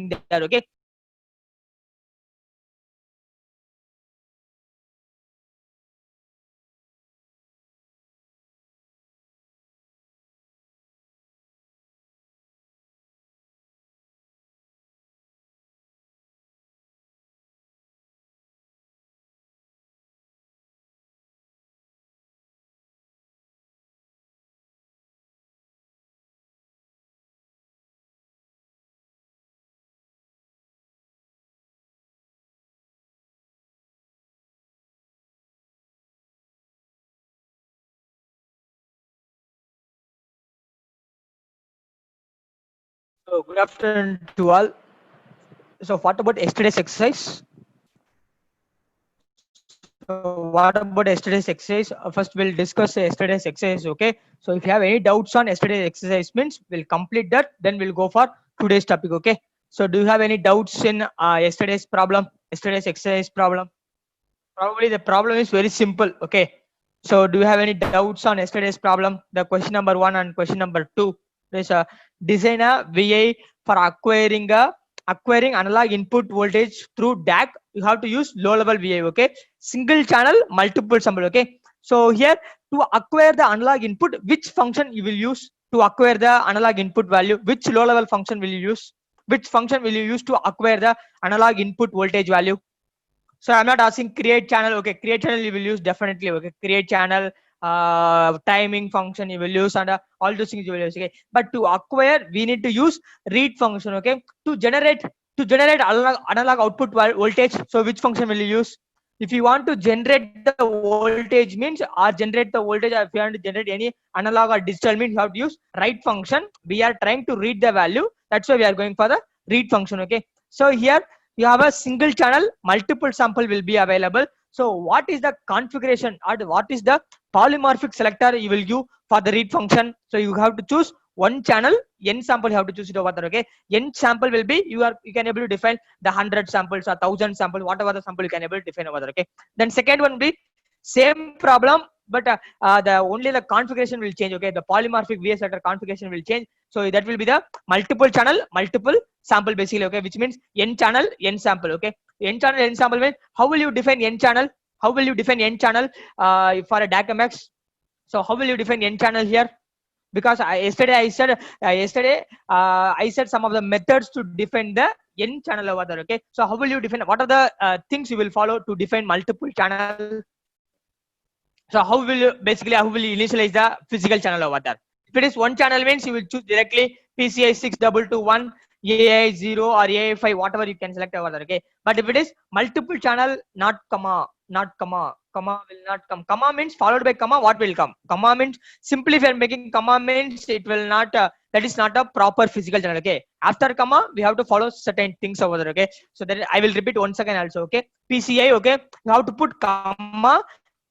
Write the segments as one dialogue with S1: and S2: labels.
S1: using there. Okay. So good afternoon to all. So what about yesterday's exercise? So what about yesterday's exercise? First we'll discuss yesterday's exercise. Okay. So if you have any doubts on yesterday's exercise, means we'll complete that. Then we'll go for today's topic. Okay. So do you have any doubts in yesterday's problem? Yesterday's exercise problem? Probably the problem is very simple. Okay. So do you have any doubts on yesterday's problem? The question number 1 and question number 2. There's a design a VI for acquiring analog input voltage through DAC. You have to use low level VI. Okay. Single channel, multiple sample. Okay. So here to acquire the analog input, which function you will use to acquire the analog input value? Which low level function will you use? Which function will you use to acquire the analog input voltage value? So I'm not asking create channel. Okay, create channel you will use definitely. Okay, create channel, timing function you will use, and all those things you will use. Okay, but to acquire we need to use read function. Okay, to generate analog output voltage. So which function will you use? If you want to generate the voltage means or generate the voltage, or if you want to generate any analog or digital means you have to use write function. We are trying to read the value. That's why we are going for the read function. Okay, so here you have a single channel, multiple sample will be available. So what is the configuration or what is the polymorphic selector you will give for the read function? So you have to choose one channel, n sample you have to choose it over there. Okay, n sample will be you can able to define the 100 samples or 1000 samples, whatever the sample you can able to define over there. Okay, then second one will be same problem, but the only the configuration will change. Okay, the polymorphic VS selector configuration will change. So that will be the multiple channel, multiple sample basically. Okay, which means n channel, n sample. Okay, n channel, n sample means how will you define n channel? How will you define n channel for a DAC-MX? So how will you define n channel here? Because yesterday I said some of the methods to define the n channel over there. Okay, so how will you define? What are the things you will follow to define multiple channel? So how will you initialize the physical channel over there? If it is one channel means you will choose directly PCI 6221, AI 0 or AI 5, whatever you can select over there. Okay. But if it is multiple channel, not comma will not come. Comma means followed by comma, what will come? Comma means simply if you are making comma means it will not, that is not a proper physical channel. Okay. After comma, we have to follow certain things over there. Okay. So that I will repeat once again also. Okay. PCI, okay. You have to put comma.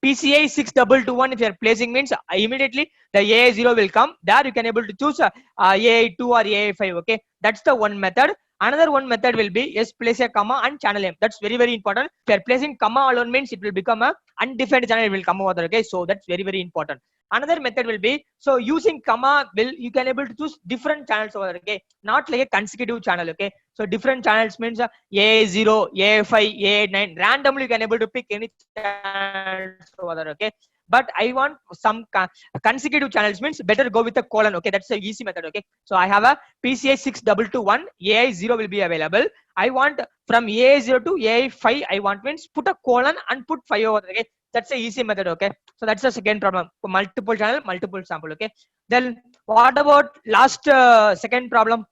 S1: PCI 6221 if you are placing means immediately the AI0 will come. There you can able to choose AI2 or AI5. Okay, that's the one method. Another one method will be yes, place a comma and channel name. That's very important. If you are placing comma alone means it will become a undefined channel. It will come over there. Okay, so that's very important. Another method will be so using comma will you can able to choose different channels over there. Okay, not like a consecutive channel. Okay, so different channels means AA0, AA5, AA9. Randomly you can able to pick any channels over there. Okay, but I want some consecutive channels means better go with a colon. Okay, that's the easy method. Okay, so I have a PCI 6221, AI0 will be available. I want from AA0 to AA5 I want means put a colon and put 5 over there. Okay, that's the easy method. Okay, so that's the second problem, multiple channel, multiple sample. Okay, then what about last second problem?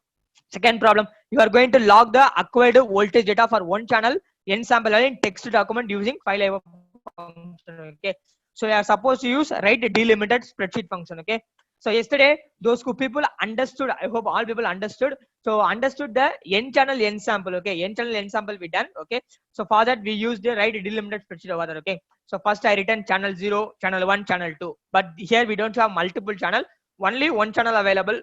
S1: Second problem, you are going to log the acquired voltage data for one channel n sample in text document using file IO function. Okay, so you are supposed to use write delimited spreadsheet function. Okay, so yesterday those who people understood, I hope all people understood. So understood the n channel n sample. Okay, n channel n sample we done. Okay, so for that we used the write delimited spreadsheet over there. Okay, so first I written channel 0, channel 1, channel 2, but here we don't have multiple channel, only one channel available.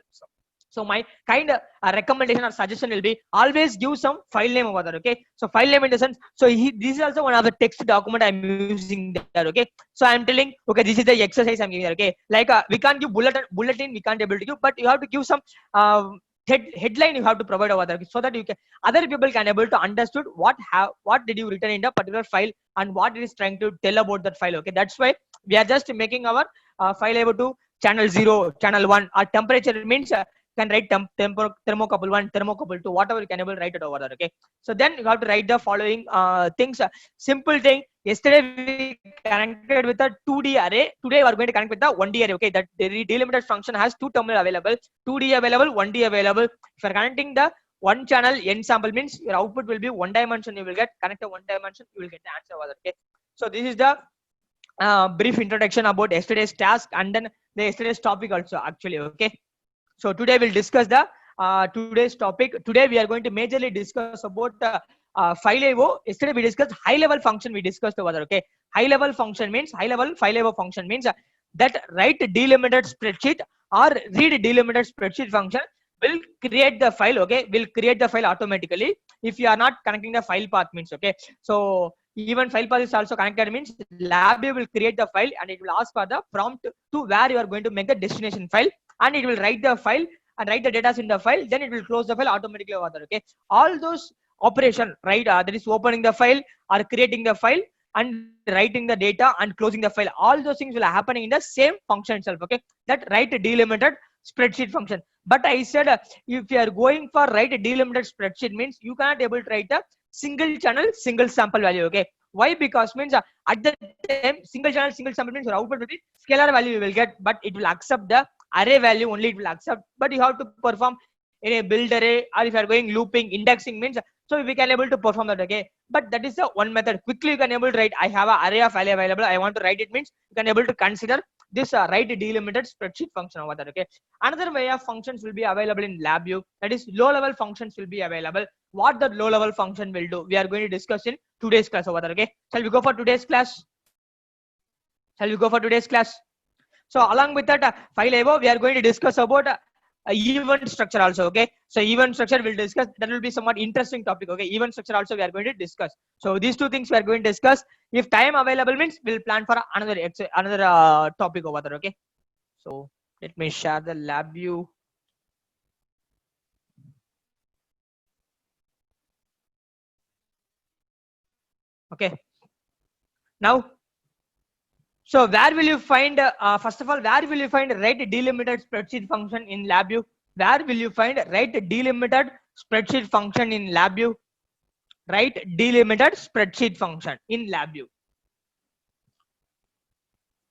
S1: So my kind of recommendation or suggestion will be always give some file name over there. Okay, so file name in the sense, so this is also one of the text document I'm using there. Okay, so I'm telling, okay, this is the exercise I'm giving there. Okay, like we can't give bulletin we can't able to give, but you have to give some headline you have to provide over there, so that you can other people can able to understood what did you written in the particular file and what it is trying to tell about that file. Okay, that's why we are just making our file able to channel 0, channel 1, or temperature means can write thermocouple 1, thermocouple 2, whatever you can able to write it over there. Okay, so then you have to write the following things. Simple thing. Yesterday we connected with a 2D array. Today we are going to connect with the 1D array. Okay, that the delimited function has two terminal available, 2D available, 1D available. If you are connecting the one channel n sample means your output will be one dimension. You will get connected one dimension. You will get the answer over there. Okay, so this is the brief introduction about yesterday's task and then the yesterday's topic also actually. Okay, so today we'll discuss the today's topic. Today we are going to majorly discuss about file AO. Yesterday we discussed high level function. We discussed over there. Okay, high level function means high level file AO function means that write delimited spreadsheet or read delimited spreadsheet function will create the file. Okay, will create the file automatically if you are not connecting the file path means. Okay, so even file path is also connected means LabVIEW will create the file and it will ask for the prompt to where you are going to make the destination file, and it will write the file and write the data in the file, then it will close the file automatically over there. Okay, all those operation, right, that is opening the file or creating the file and writing the data and closing the file, all those things will happening in the same function itself. Okay, that write delimited spreadsheet function. But I said if you are going for write a delimited spreadsheet means you cannot able to write a single channel single sample value. Okay, why? Because means at the time single channel single sample means your output will be scalar value you will get, but it will accept the array value only, it will accept, but you have to perform in a build array, or if you are going looping indexing means, so we can able to perform that. Okay, but that is the one method. Quickly you can able to write, I have an array of value available, I want to write it means you can able to consider this write delimited spreadsheet function over there. Okay, another way of functions will be available in LabVIEW, that is low level functions will be available. What the low level function will do, we are going to discuss in today's class over there. Okay, shall we go for today's class? So along with that file AO, we are going to discuss about event structure also. Okay, so event structure we'll discuss, that will be somewhat interesting topic. Okay, event structure also we are going to discuss. So these two things we are going to discuss. If time available means we'll plan for another topic over there. Okay, so let me share the LabVIEW. Okay, now so where will you find first of all, where will you find write delimited spreadsheet function in LabVIEW? Where will you find write delimited spreadsheet function in LabVIEW? Write delimited spreadsheet function in LabVIEW.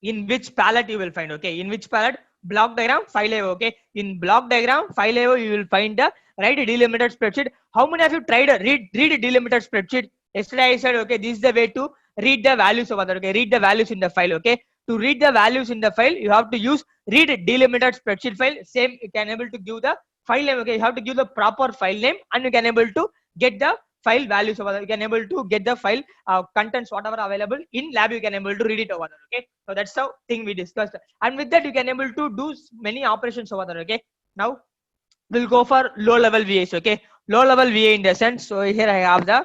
S1: In which palette you will find? Okay, in which palette? Block diagram, file AO. Okay, in block diagram, file AO, you will find the write delimited spreadsheet. How many of you tried read a delimited spreadsheet? Yesterday I said, okay, this is the way to read the values over there. Okay, read the values in the file. Okay, to read the values in the file, you have to use read delimited spreadsheet file. Same, you can able to give the file name. Okay, you have to give the proper file name and you can able to get the file values over there. You can able to get the file contents whatever available in LabVIEW, you can able to read it over there. Okay, so that's the thing we discussed, and with that you can able to do many operations over there. Okay, now we'll go for low level VAs. Okay, low level VA in the sense, so here I have the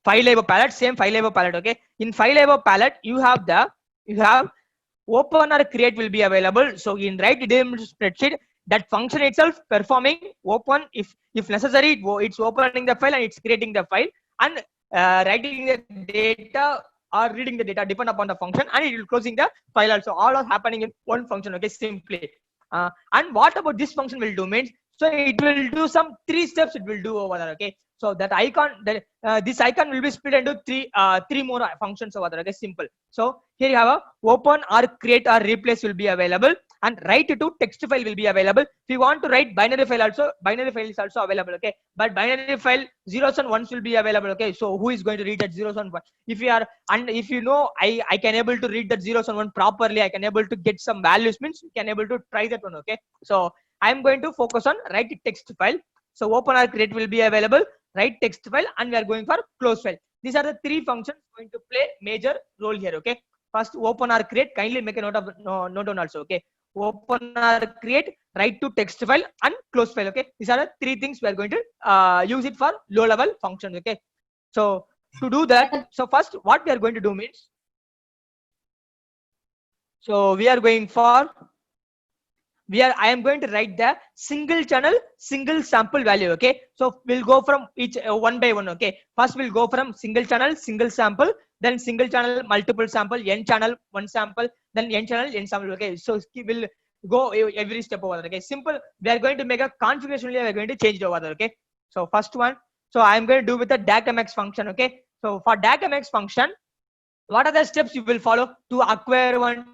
S1: file AO palette, same file AO palette. Okay, in file AO palette you have open or create will be available. So in write delimited spreadsheet, that function itself performing open, if necessary it's opening the file and it's creating the file, and writing the data or reading the data depend upon the function, and it will closing the file also. All are happening in one function. Okay, simply and what about this function will do means, so it will do some 3 steps it will do over there. Okay, so that icon, this icon will be split into three more functions over there. Okay, simple. So here you have a open or create or replace will be available, and write to text file will be available. If you want to write binary file also, binary file is also available. Okay, but binary file zeros and ones will be available. Okay, so who is going to read that zeros and one? If you are, and if you know I can able to read that zeros and one properly, I can able to get some values means you can able to try that one. Okay, so I am going to focus on write text file. So open or create will be available, write text file, and we are going for close file. These are the 3 functions going to play major role here. Okay, first open or create, kindly make a note of note down also. Okay, open or create, write to text file, and close file. Okay, these are the 3 things we are going to use it for low level functions. Okay, so to do that, so first what we are going to do means, so we are going for I am going to write the single channel, single sample value. Okay. So we'll go from each one by one. Okay. First we'll go from single channel, single sample, then single channel, multiple sample, n channel, one sample, then n channel, n sample. Okay. So we'll go every step over there. Okay. Simple. We are going to make a configuration. We are going to change it over there. Okay. So first one. So I'm going to do with the DACMX function. Okay. So for DACMX function, what are the steps you will follow to acquire one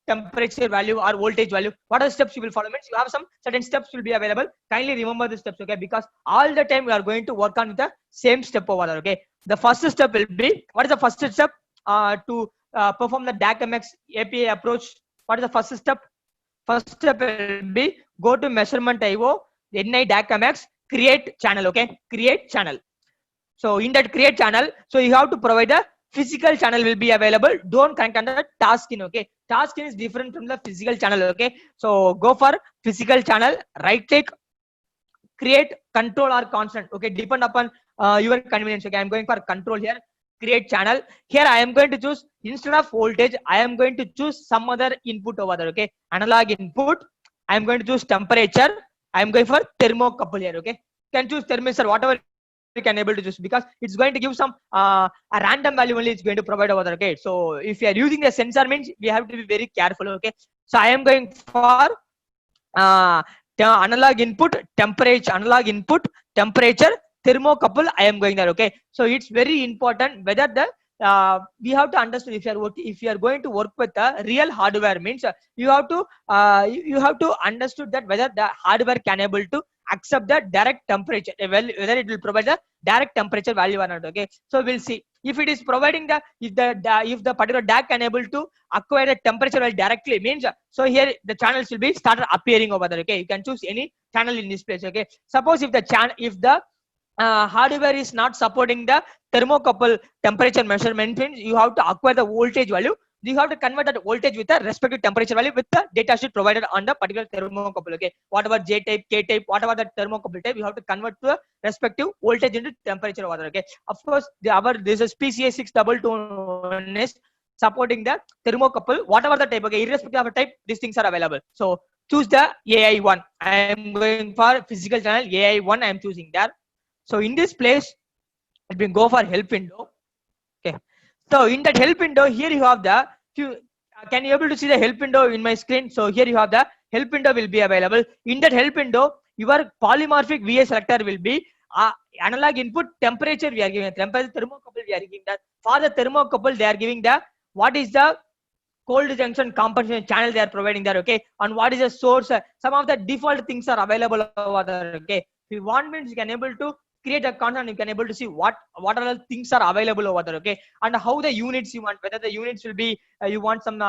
S1: temperature value or voltage value? What are the steps you will follow? Means you have some certain steps will be available. Kindly remember the steps, okay? Because all the time we are going to work on the same step over there, okay? The first step will be, what is the first step to perform the DACMX API approach? What is the first step? First step will be go to measurement IO, NI DACMX, create channel, okay? Create channel. So in that create channel, so you have to provide the physical channel will be available. Don't connect under task in, okay? Task in is different from the physical channel, okay? So go for physical channel, right click, create control or constant, okay? Depend upon your convenience, okay? I'm going for control here, create channel. Here I am going to choose, instead of voltage, I am going to choose some other input over there, okay? Analog input. I am going to choose temperature. I am going for thermocouple here, okay? You can choose thermistor, whatever you can able to choose, because it's going to give some a random value only it's going to provide over there, okay? So if you are using the sensor means we have to be very careful, okay? So I am going for analog input, temperature, analog input, temperature, thermocouple. I am going there, okay? So it's very important whether the we have to understand if you are going to work with the real hardware means you have to understood that whether the hardware can able to accept the direct temperature, well, whether it will provide the direct temperature value or not, okay? So we'll see if it is providing the if the particular DAC can able to acquire the temperature value directly means so here the channels will be started appearing over there, okay? You can choose any channel in this place, okay? Suppose if the hardware is not supporting the thermocouple temperature measurement means you have to acquire the voltage value. You have to convert that voltage with the respective temperature value with the data sheet provided on the particular thermocouple, okay? Whatever J type, K type, whatever the thermocouple type, you have to convert to the respective voltage into temperature over there, okay? Of course, this is PCA 622 is supporting the thermocouple, whatever the type, okay? Irrespective of the type, these things are available. So choose the AI1. I am going for physical channel AI1. I am choosing that. So in this place, let me go for help window. Okay. So in that help window, here you have the can you able to see the help window in my screen? So here you have the help window will be available. In that help window, your polymorphic VA selector will be analog input temperature. We are giving temperature, thermocouple. We are giving that for the thermocouple. They are giving the what is the cold junction compensation channel they are providing there, okay? And what is the source? Some of the default things are available over there, okay? If you want means you can able to create a content, you can able to see what are the things are available over there, okay? And how the units you want, whether the units will be you want some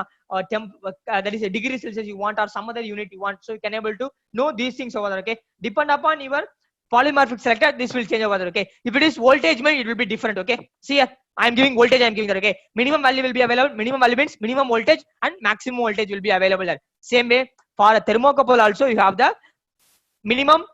S1: temp that is a degree Celsius you want or some other unit you want, so you can able to know these things over there, okay? Depend upon your polymorphic selector, this will change over there, okay? If it is voltage it will be different, okay? See here, I am giving voltage, I am giving that, okay? Minimum value will be available. Minimum value means minimum voltage and maximum voltage will be available there. Same way for a thermocouple also you have the minimum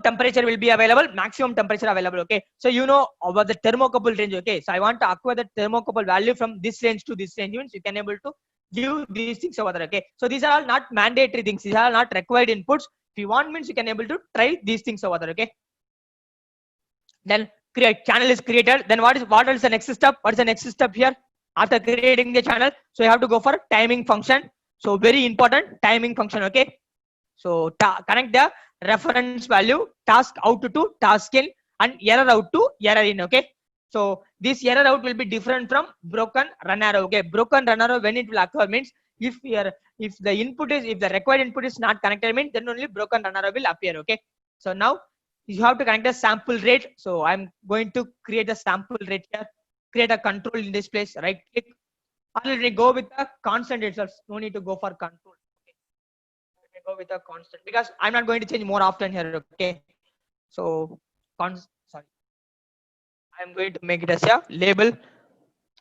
S1: temperature will be available, maximum temperature available, okay? So you know about the thermocouple range, okay? So I want to acquire the thermocouple value from this range to this range means you can able to give these things over there, okay? So these are all not mandatory things, these are not required inputs. If you want means you can able to try these things over there, okay? Then create channel is created. Then what is the next step? What is the next step here after creating the channel? So you have to go for timing function. So very important timing function, okay? So connect the reference value task out to task in and error out to error in, okay? So this error out will be different from broken run arrow, okay? Broken run arrow when it will occur means if the required input is not connected means then only broken run arrow will appear, okay? So now you have to connect the sample rate. So I'm going to create a sample rate here, create a control in this place, right click, or let me go with the constant itself. No need to go for control. Go with a constant because I'm not going to change more often here, okay? So sorry, I'm going to make it as a label,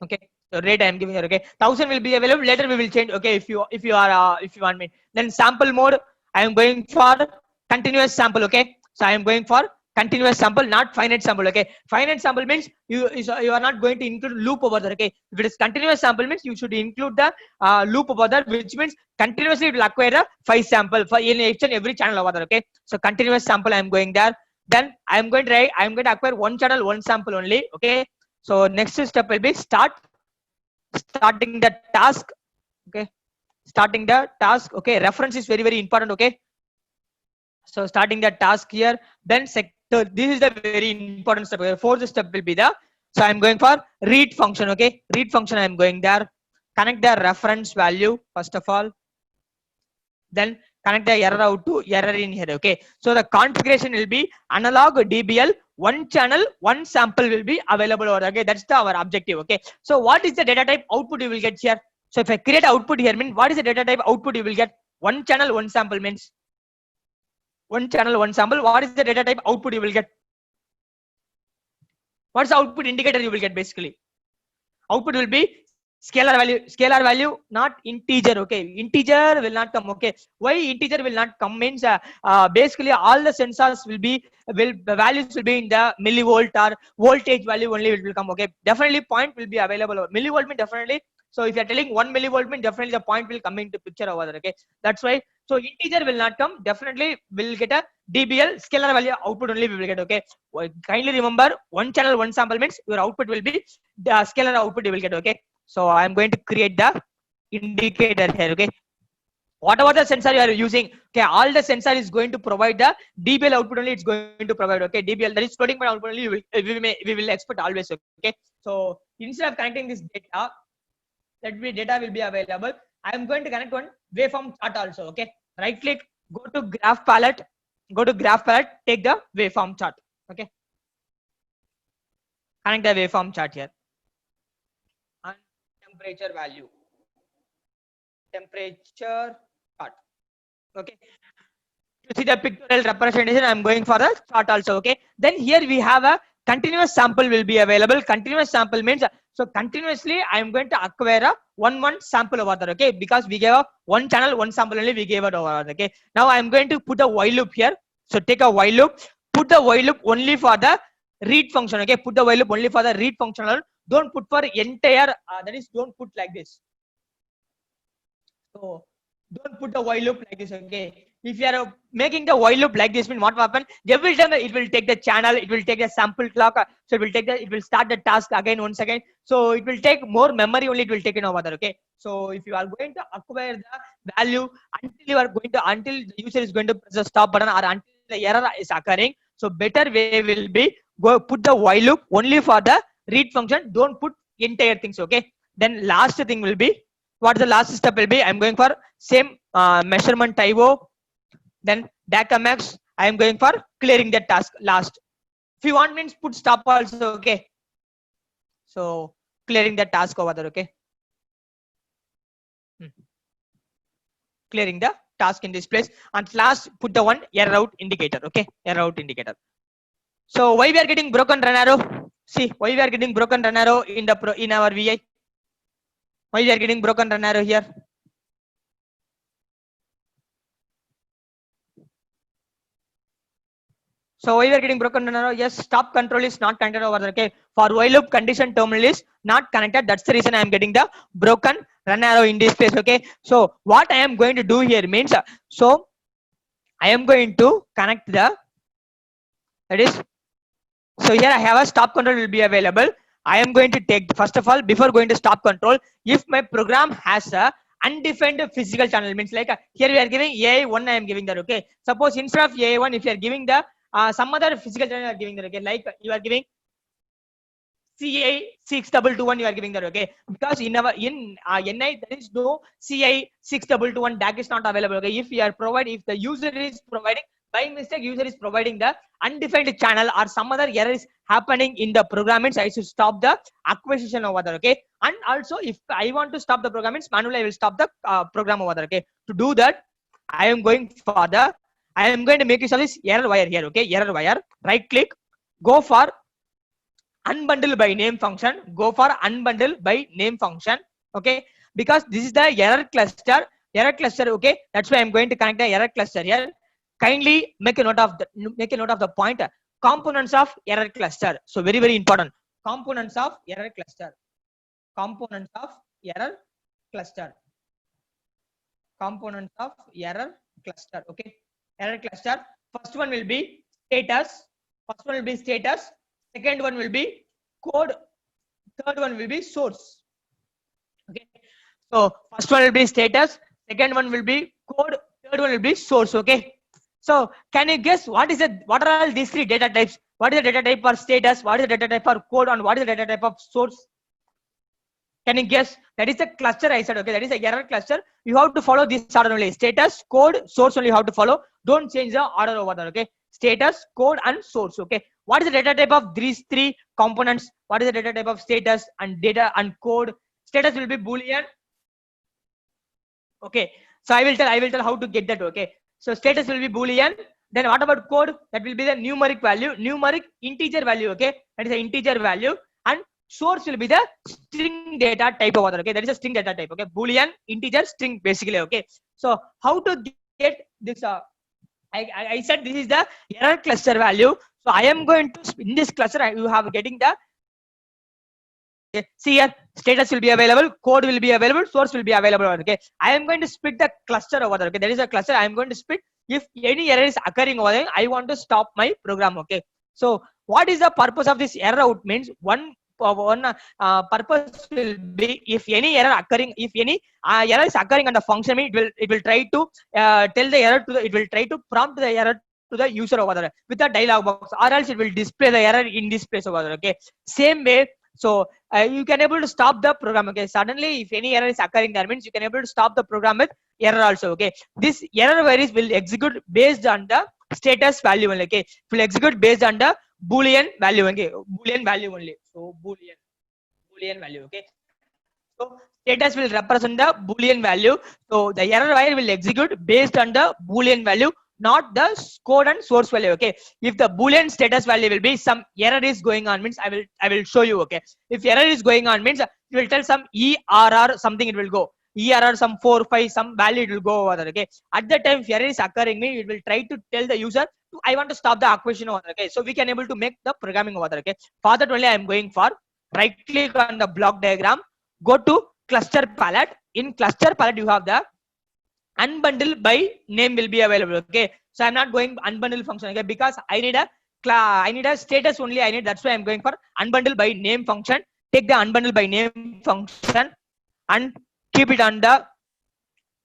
S1: okay? So rate I am giving here, okay? 1000 will be available later, we will change, okay? If you want me, then sample mode I am going for continuous sample, okay? So I am going for continuous sample, not finite sample. Okay, finite sample means you are not going to include loop over there. Okay, if it is continuous sample means you should include the loop over there, which means continuously it will acquire a 5 sample for in each and every channel over there. Okay, so continuous sample I am going there. Then I am going to acquire one channel, one sample only. Okay, so next step will be starting the task. Okay, starting the task. Okay, reference is very, very important. Okay, so starting the task here, then sector, this is the very important step. Fourth step will be the, so I'm going for read function. Okay, read function I'm going there, connect the reference value first of all, then connect the error out to error in here. Okay, so the configuration will be analog DBL, one channel, one sample will be available over. Okay, that's our objective. Okay, so what is the data type output you will get here? So if I create output here, means what is the data type output you will get? One channel, one sample means one channel, one sample. What is the data type output you will get? What's the output indicator you will get? Basically, output will be scalar value, not integer. Okay, integer will not come. Okay, why integer will not come means basically all the sensors the values will be in the millivolt or voltage value only will come. Okay, definitely point will be available. Millivolt mean definitely. So if you are telling 1 millivolt mean definitely the point will come into picture over there. Okay, that's why. So integer will not come. Definitely will get a DBL scalar value output only we will get. Okay, kindly remember one channel, one sample means your output will be the scalar output you will get. Okay, so I'm going to create the indicator here. Okay, whatever the sensor you are using, okay, all the sensor is going to provide the DBL output only. It's going to provide. Okay, DBL, that is floating point output only. We will expect always. Okay, so instead of connecting this data, data will be available. I am going to connect one waveform chart also. Okay, right click, go to graph palette, take the waveform chart. Okay, connect the waveform chart here. And temperature value, temperature chart. Okay, to see the pictorial representation, I'm going for the chart also. Okay, then here we have a continuous sample will be available. Continuous sample means, so continuously I am going to acquire a one sample over there. Okay, because we gave a one channel, one sample only we gave it over there. Okay, now I am going to put a while loop here. So take a while loop, put the while loop only for the read function. Okay, put the while loop only for the read function. Don't put for entire, that is, don't put like this. So don't put the while loop like this. Okay, if you are making the while loop like this, mean what will happen? Every time it will take the channel, it will take the sample clock, so it will start the task again once again. So it will take more memory only. It will take it over there. Okay, so if you are going to acquire the value until the user is going to press the stop button or until the error is occurring, so better way will be go put the while loop only for the read function. Don't put entire things. Okay, then last thing will be, what the last step will be? I'm going for same measurement IO, then DACAMX. I am going for clearing that task last. If you want means put stop also. Okay, so clearing the task over there. Okay, clearing the task in this place, and last put the one error out indicator. Okay, error out indicator. So why we are getting broken run arrow? See, why we are getting broken run arrow in our VI? Why we are getting broken run arrow here? So why we are getting broken run arrow? Yes, stop control is not connected over there. Okay, for while loop condition terminal is not connected. That's the reason I am getting the broken run arrow in this place. Okay, so what I am going to do here means, so I am going to connect the, that is, so here I have a stop control will be available. I am going to take, first of all, before going to stop control, if my program has a undefined physical channel, means like here we are giving AI1, I am giving that. Okay, suppose instead of AI1, if you are giving the some other physical channel you are giving that. Okay, like you are giving CI6221, you are giving that. Okay, because in our NI there is no CI6221 DAC is not available. Okay, if the user is providing by mistake, user is providing the undefined channel or some other error is happening in the program, means I should stop the acquisition over there. Okay, and also if I want to stop the program, means manually I will stop the program over there. Okay, to do that I am going to make use of this error wire here. Okay, error wire, right click, go for unbundle by name function, go for unbundle by name function. Okay, because this is the error cluster. Okay, that's why I'm going to connect the error cluster here. Kindly make a note of the point. components of error cluster. So very, very important. Components of error cluster. Components of error cluster. Components of error cluster. Okay. Error cluster. First one will be status. First one will be status. Second one will be code. Third one will be source. Okay. So first one will be status. Second one will be code. Third one will be source. Okay. So can you guess what is it? What are all these three data types? What is the data type for status? What is the data type for code? And what is the data type of source? Can you guess? That is the cluster I said. Okay, that is a error cluster. You have to follow this order only. Status, code, source only you have to follow. Don't change the order over there. Okay. Status, code, and source. Okay. What is the data type of these three components? What is the data type of status and data and code? Status will be Boolean. Okay. So I will tell how to get that. Okay. So status will be Boolean. Then what about code? That will be the numeric value, numeric integer value. Okay. That is an integer value. And source will be the string data type over there. Okay. That is a string data type. Okay. Boolean, integer, string basically. Okay. So how to get this? I said this is the error cluster value. So I am going to, in this cluster, you have getting the, okay, see here, status will be available, code will be available, source will be available. Okay. I am going to split the cluster over there. Okay. There is a cluster. I am going to split. If any error is occurring over there, I want to stop my program. Okay. So what is the purpose of this error out means one purpose will be if any error occurring, if any error is occurring on the function, it will try to tell the error to the, it will try to prompt the error to the user over there with a dialog box, or else it will display the error in this place over there. Okay. Same way. So you can able to stop the program. Okay. Suddenly if any error is occurring, that means you can able to stop the program with error also. Okay. This error varies will execute based on the status value only. Okay. It will execute based on the Boolean value. Okay. Boolean value only. So Boolean value. Okay. So status will represent the Boolean value. So the error wire will execute based on the Boolean value, not the code and source value. Okay. If the Boolean status value will be some error is going on means I will show you. Okay. If error is going on means it will tell some ERR something, it will go ERR some 4, 5 some value, it will go over there. Okay. At that time if error is occurring means it will try to tell the user I want to stop the acquisition over there. Okay. So we can able to make the programming over there. Okay. For that only I am going for right click on the block diagram, go to cluster palette. In cluster palette you have the unbundle by name will be available. Okay. So I'm not going unbundle function. Okay. Because I need a status only I need. That's why I'm going for unbundle by name function. Take the unbundle by name function and keep it on the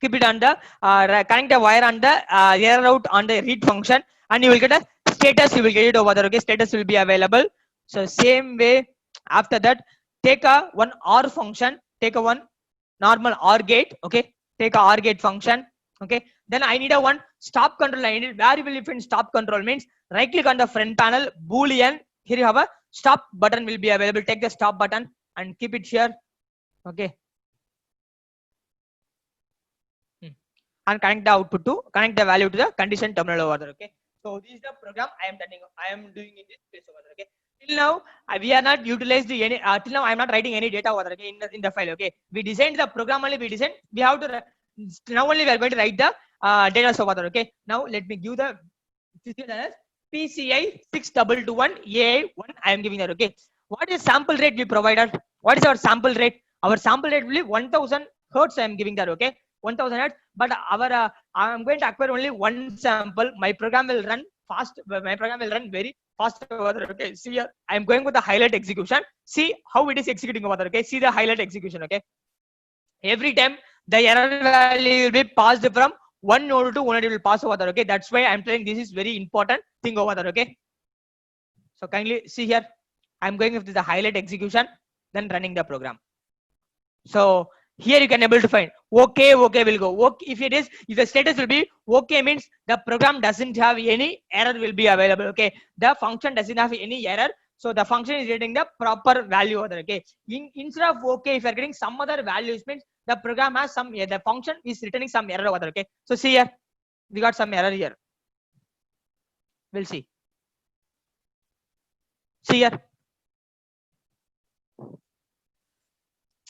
S1: connect the wire on the error out on the read function, and you will get a status. You will get it over there. Okay. Status will be available. So same way after that, take a one OR function. Take a one normal OR gate. Okay. Take a OR gate function. Okay. Then I need a one stop control. I need variable if in stop control means right click on the front panel, Boolean. Here you have a stop button will be available. Take the stop button and keep it here. Okay. And connect the output to connect the value to the condition terminal over there. Okay. So this is the program I am doing in this place over there. Okay. Till now we are not utilized any. Till now I am not writing any data over there. Okay. In the file. Okay. We designed the program only. We have to now only we are going to write the data over there. Okay. Now let me give the PCI 6221 AI1. I am giving that. Okay. What is sample rate we provided? What is our sample rate? Our sample rate will be 1000 hertz. I am giving that. Okay. 1000 hertz. But our I am going to acquire only one sample. My program will run fast. My program will run very fast over there. Okay. See here. I am going with the highlight execution. See how it is executing over there. Okay. See the highlight execution. Okay. Every time the error value will be passed from one node to one node, it will pass over there. Okay. That's why I'm telling this is very important thing over there. Okay. So kindly see here. I'm going with the highlight execution, then running the program. So here you can able to find okay will go. Okay, if the status will be okay means the program doesn't have any error will be available. Okay. The function doesn't have any error. So the function is getting the proper value over there. Okay. Instead of okay, if you're getting some other values means the program has some, the function is returning some error over there. Okay. So see here, we got some error here. We'll see. See here.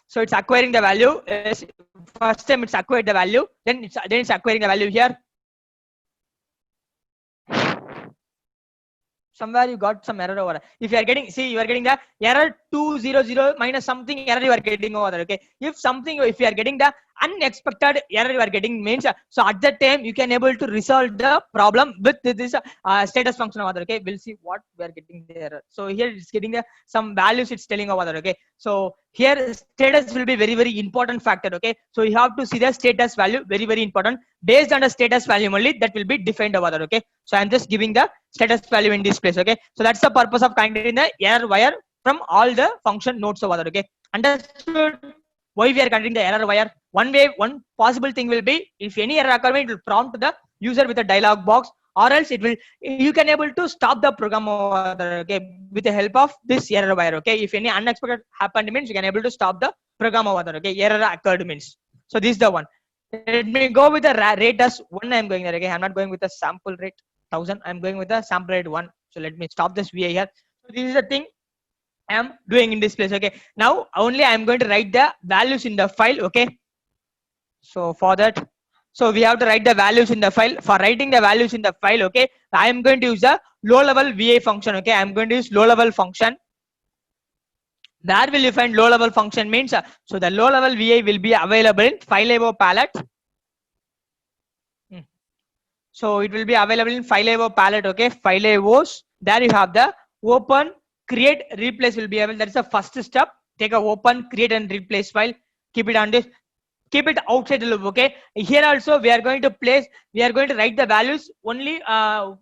S1: So it's acquiring the value. First time it's acquired the value, then it's acquiring the value here. somewhere you got some error over there. If you are getting, see, you are getting the error 200 minus something error you are getting over there. Okay, if you are getting the unexpected error you are getting means, so at that time you can able to resolve the problem with this status function over there. Okay, we'll see what we are getting the error. So here it's getting the some values it's telling over there. Okay, so here status will be very important factor. Okay, so you have to see the status value, very important. Based on the status value only that will be defined over there. Okay, so I'm just giving the status value in this place. Okay, so that's the purpose of connecting the error wire from all the function nodes over there. Okay, understood why we are connecting the error wire? One possible thing will be, if any error occurs, it will prompt the user with a dialog box, or else it will, you can able to stop the program over there. Okay, with the help of this error wire. Okay, if any unexpected happened means you can able to stop the program over there. Okay, error occurred means. So this is the one. Let me go with the rate as 1. I'm going there. Okay, I'm not going with the sample rate 1000. I'm going with the sample rate 1. So let me stop this VI here. So this is the thing I am doing in this place. Okay, now only I am going to write the values in the file. Okay, so for that, so we have to write the values in the file. For writing the values in the file, okay, I am going to use the low level VI function. Okay, I am going to use low level function. Where will you find low level function means, so the low level VI will be available in FileAvo palette. So it will be available in FileAvo palette. Okay, FileAvos. There you have the open, create, replace will be available. That is the first step. Take a open, create and replace file. Keep it on this. Keep it outside the loop. Okay, here also we are going to write the values only.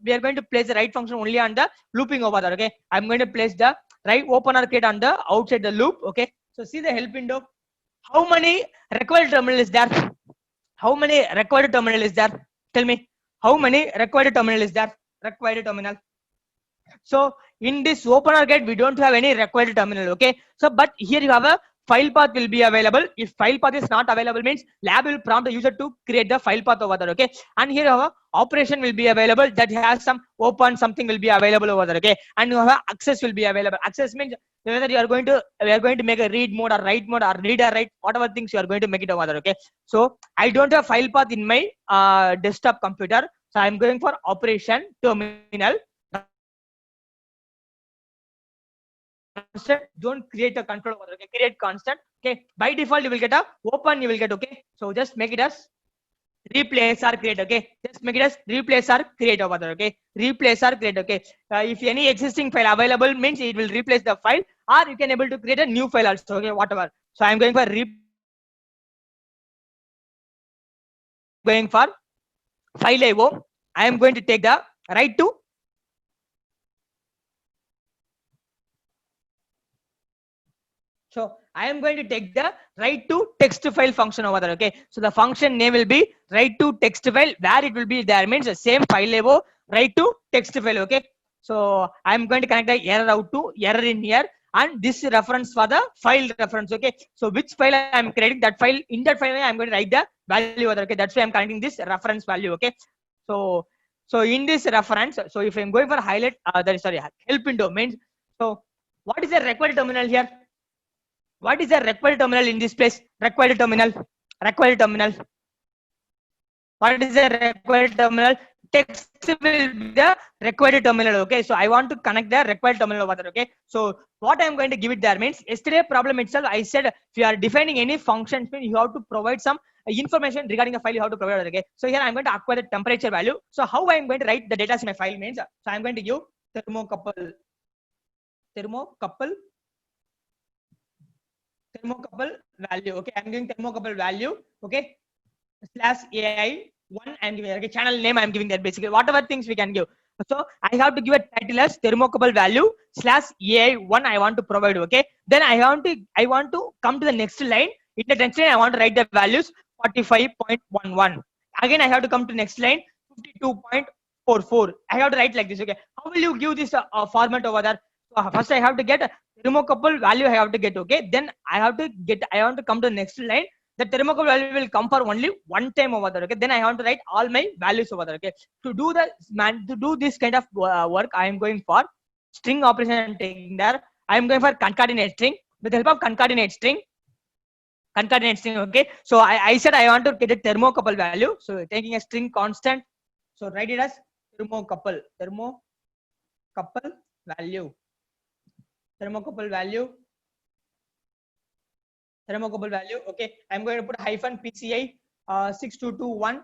S1: We are going to place the write function only on the looping over there. Okay, I'm going to place the write open or create on the outside the loop. Okay, so see the help window. How many required terminal is there? How many required terminal is there? Tell me. How many required terminal is there? Required terminal. So in this open or get, we don't have any required terminal. Okay, so but here you have a file path will be available. If file path is not available means lab will prompt the user to create the file path over there. Okay, and here you have a operation will be available that has some open something will be available over there. Okay, and you have a access will be available. Access means whether we are going to make a read mode or write mode or read or write, whatever things you are going to make it over there. Okay, so I don't have file path in my desktop computer, so I'm going for operation terminal. Constant, don't create a control over. Okay, create constant. Okay, by default you will get a open, you will get. Okay, so just make it as replace or create. Okay, just make it as replace or create over there. Okay, replace or create. Okay, if any existing file available means it will replace the file, or you can able to create a new file also. Okay, whatever. So I'm going for FileAvo. I am going to take the write to. So I am going to take the write to text file function over there. Okay, so the function name will be write to text file, where it will be there means the same FileAvo write to text file. Okay, so I am going to connect the error out to error in here, and this reference for the file reference. Okay, so which file I am creating, that file, in that file I am going to write the value over there. Okay, that's why I am connecting this reference value. Okay, so in this reference, so if I am going for highlight, help window means, so what is the required terminal here? What is the required terminal in this place? Required terminal. What is the required terminal? Text will be the required terminal. Okay, so I want to connect the required terminal over there. Okay, so what I am going to give it there means, yesterday problem itself I said, if you are defining any functions, you have to provide some information regarding the file you have to provide. Okay, so here I am going to acquire the temperature value. So how I am going to write the data in my file means, so I am going to give thermocouple value. Okay, I'm giving thermocouple value. Okay, /AI1 I'm giving. Okay, channel name I'm giving that, basically whatever things we can give. So I have to give a title as thermocouple value /AI1 I want to provide. Okay, then I want to come to the next line. In the next line I want to write the values 45.11. Again I have to come to next line 52.44. I have to write like this. Okay, how will you give this format over there? So first I have to get thermocouple value I have to get. Okay, then I want to come to the next line. The thermocouple value will come for only one time over there. Okay, then I want to write all my values over there. Okay, to do this kind of work, I am going for string operation. I'm taking there. I am going for concatenate string. With the help of concatenate string. Okay, so I said I want to get a thermocouple value. So taking a string constant. So write it as thermocouple thermocouple value, thermocouple value, thermocouple value. Okay, I'm going to put hyphen PCI 6221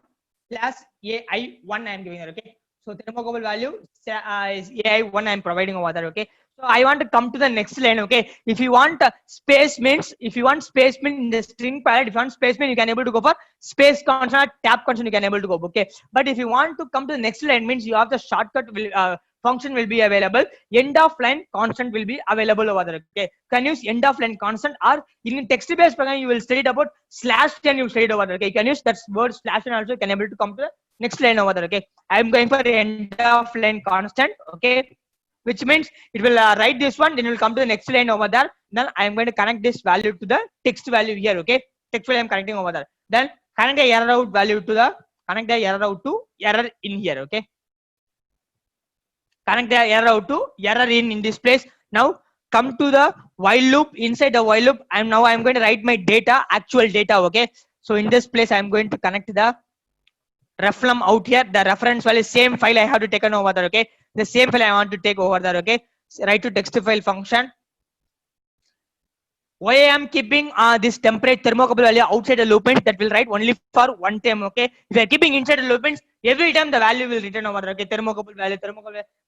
S1: plus AI1 I'm giving it. Okay, so thermocouple value is AI1 I'm providing over there. Okay, so I want to come to the next line. Okay, if you want space means, if you want space means in the string palette, if you want space means you can able to go for space constant, tab constant you can able to go. Okay, but if you want to come to the next line means you have the shortcut will function will be available, end of line constant will be available over there. Okay, can use end of line constant, or in text based program you will study about /10 you studied over there. Okay, you can use that word /10 also, you can able to come to the next line over there. Okay, I'm going for end of line constant. Okay, which means it will write this one, then it will come to the next line over there. Then I am going to connect this value to the text value here. Okay, text value I'm connecting over there. Then connect the error out value to the, connect the error out to error in here. Okay, connect the error out to error in this place. Now come to the while loop. Inside the while loop, I'm going to write my data, actual data. Okay, so in this place I'm going to connect the reflum out here. The reference file is same file I have to take on over there. Okay, the same file I want to take over there. Okay, so write to text file function. Why I am keeping this temperature thermocouple value outside the loop means that will write only for one time. Okay, if you are keeping inside the loop means every time the value will return over there. Okay, thermocouple value,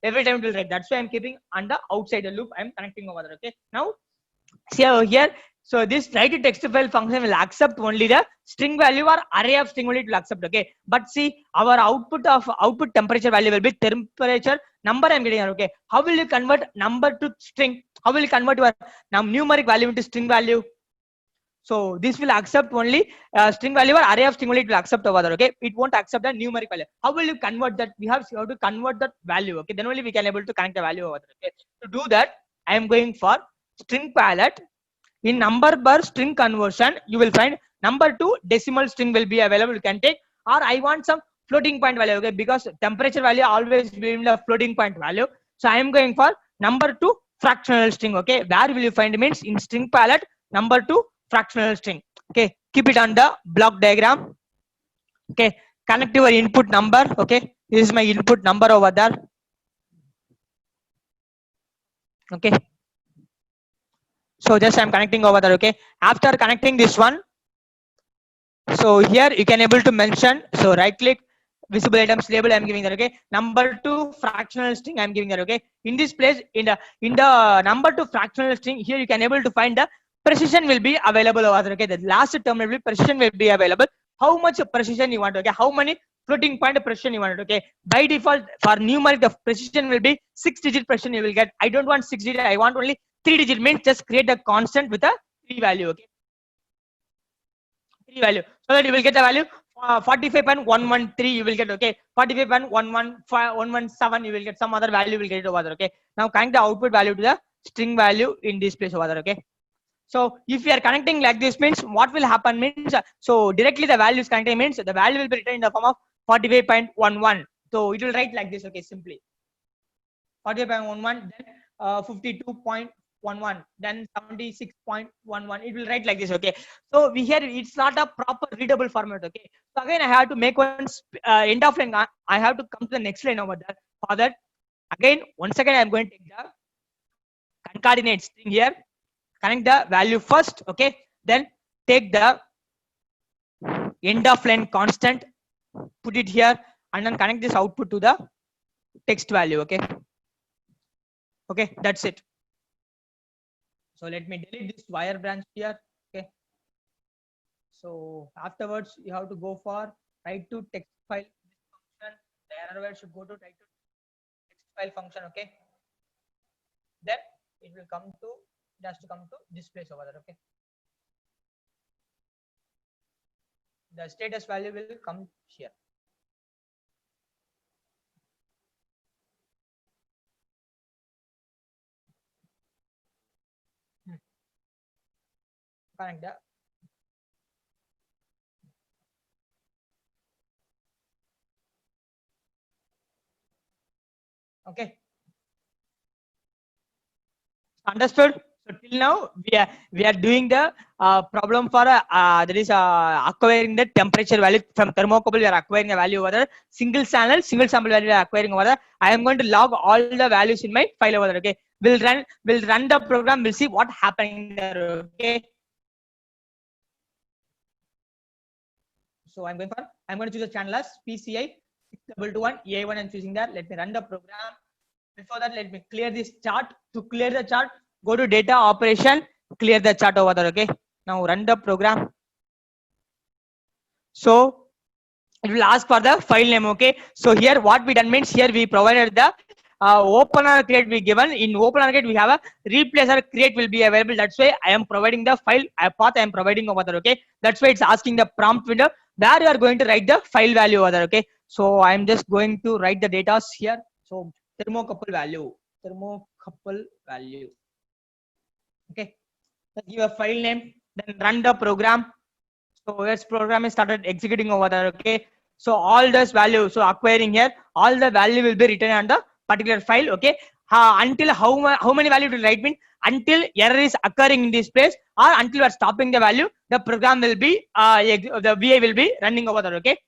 S1: every time it will write. That's why I'm keeping on the outside the loop. I'm connecting over there. Okay, now see over here. So this write to text file function will accept only the string value or array of string only it will accept. Okay, but see our output temperature value will be temperature number I'm getting here. Okay, how will you convert number to string? How will you convert your numeric value into string value? So this will accept only string value or array of string only it will accept over there. Okay, it won't accept the numeric value. How will you convert that? We have to convert that value. Okay, then only we can able to connect the value over there. Okay, to do that I am going for string palette. In number bar string conversion you will find number to decimal string will be available, you can take, or I want some floating point value. Okay, because temperature value always be in the floating point value, so I am going for number to fractional string. Okay, where will you find means in string palette number to fractional string. Okay, keep it on the block diagram. Okay, connect your input number. Okay, this is my input number over there. Okay, so just I'm connecting over there. Okay, after connecting this one, so here you can able to mention, so right click visible items label I'm giving that. Okay, number to fractional string I'm giving that. Okay, in this place in the number to fractional string here you can able to find the precision will be available over there. Okay, the last term will be precision will be available. How much precision you want? Okay, how many floating point precision you want? Okay, by default for numeric the precision will be 6-digit precision you will get. I don't want 6-digit, I want only 3-digit, means just create a constant with a 3 value. Okay, 3 value, so that you will get the value 45.113 you will get. Okay, 45.117 you will get some other value will get it over there. Okay, now connect the output value to the string value in this place over there. Okay, so if you are connecting like this means what will happen means, so directly the value is connecting means the value will be written in the form of 45.11, so it will write like this. Okay, simply 45.11, then 52.11, then 76.11, it will write like this. Okay, so we here it's not a proper readable format. Okay, so again I have to make one end of line, I have to come to the next line over there. For that again once again I'm going to take the concatenate string here, connect the value first. Okay, then take the end of line constant, put it here, and then connect this output to the text value. Okay, okay, that's it. So let me delete this wire branch here. Okay, so afterwards you have to go for write to text file function. The error word should go to write to text file function. Okay, then it will come to, it has to come to this place over there. Okay, the status value will come here. Connect the okay, understood. So till now we are doing the problem for that is acquiring the temperature value from thermocouple. We are acquiring the value over the single sample value. We are acquiring over there. I am going to log all the values in my file over there. Okay, we'll run the program. We'll see what happening there. Okay. So I'm going to choose a channel as PCI 6221 EI1. I'm choosing that. Let me run the program. Before that, let me clear this chart. To clear the chart, go to data operation, clear the chart over there. Okay. Now run the program. So it will ask for the file name. Okay. So here what we done means here we provided the opener create we given. In opener create we have a replacer create will be available. That's why I am providing the file path I am providing over there. Okay. That's why it's asking the prompt window where you are going to write the file value over there. Okay. So I am just going to write the data here. So thermocouple value. Okay. Let's give a file name. Then run the program. So yes, program is started executing over there. Okay. So all this value, so acquiring here, all the value will be written on the particular file. Okay. Until how many value to write mean until error is occurring in this place or until we are stopping the value, the program will be the VA will be running over there. Okay.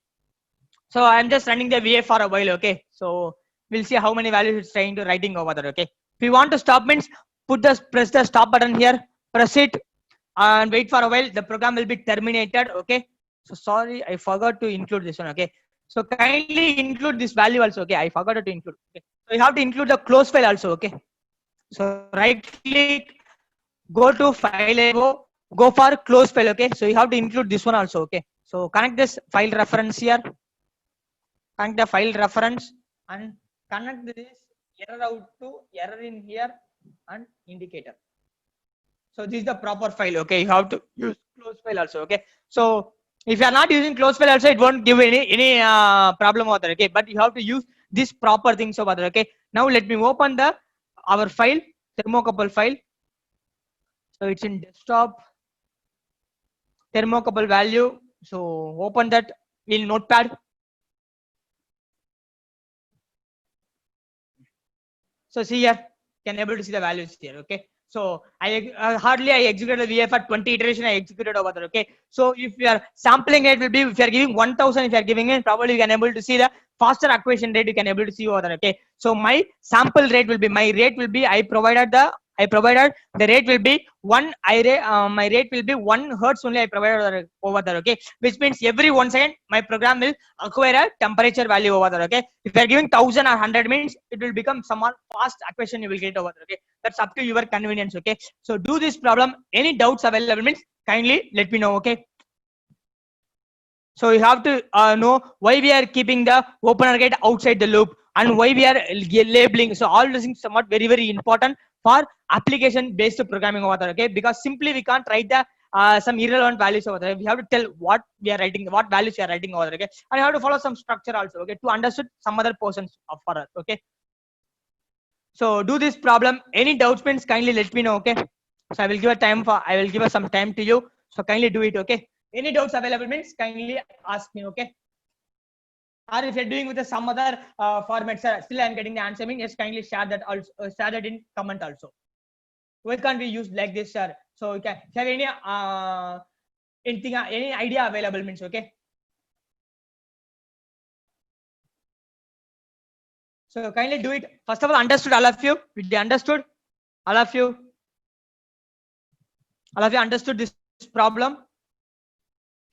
S1: So I'm just running the VA for a while. Okay. So we'll see how many values it's trying to writing over there. Okay. If you want to stop means press the stop button here, press it and wait for a while. The program will be terminated. Okay. So sorry, I forgot to include this one. Okay. So kindly include this value also. Okay. I forgot to include. Okay. So you have to include the close file also. Okay. So right click, go to file info, go for close file. Okay. So you have to include this one also. Okay. So connect this file reference here, connect the file reference and connect this error out to error in here and indicator. So this is the proper file. Okay, you have to use close file also. Okay, so if you are not using close file also, it won't give any problem over there. Okay, but you have to use this proper things over there. Okay, now let me open the our file, thermocouple file. So it's in desktop, thermocouple value. So open that in notepad. So see here, can able to see the values here. Okay. So I hardly I executed the VF at 20 iteration. I executed over there. Okay. So if you are sampling rate will be if you are giving 1000, if you are giving it, probably you can able to see the faster acquisition rate. You can able to see over there. Okay. So my sample rate will be I provided the rate will be my rate will be 1 hertz only. I provided over there. Okay. Which means every 1 second my program will acquire a temperature value over there. Okay. If you are giving 1000 or 100 means it will become somewhat fast acquisition you will get over there. Okay. That's up to your convenience. Okay. So do this problem. Any doubts available means kindly let me know. Okay. So you have to know why we are keeping the opener gate outside the loop and why we are labeling. So all these things somewhat very important for application based programming over there. Okay, because simply we can't write the some irrelevant values over there. We have to tell what we are writing, what values we are writing over there. Okay, and you have to follow some structure also. Okay, to understand some other portions of for us. Okay, so do this problem. Any doubts means kindly let me know. Okay, so I will give us some time to you. So kindly do it. Okay. Any doubts available means kindly ask me. Okay. Or if you're doing with some other format, sir, still I'm getting the answer. Mean yes, kindly share that also. Share that in comment also. Why can't we use like this, sir? So you can have any anything any idea available means okay. So kindly do it. First of all, understood all of you. Did you understood? All of you. All of you understood this problem.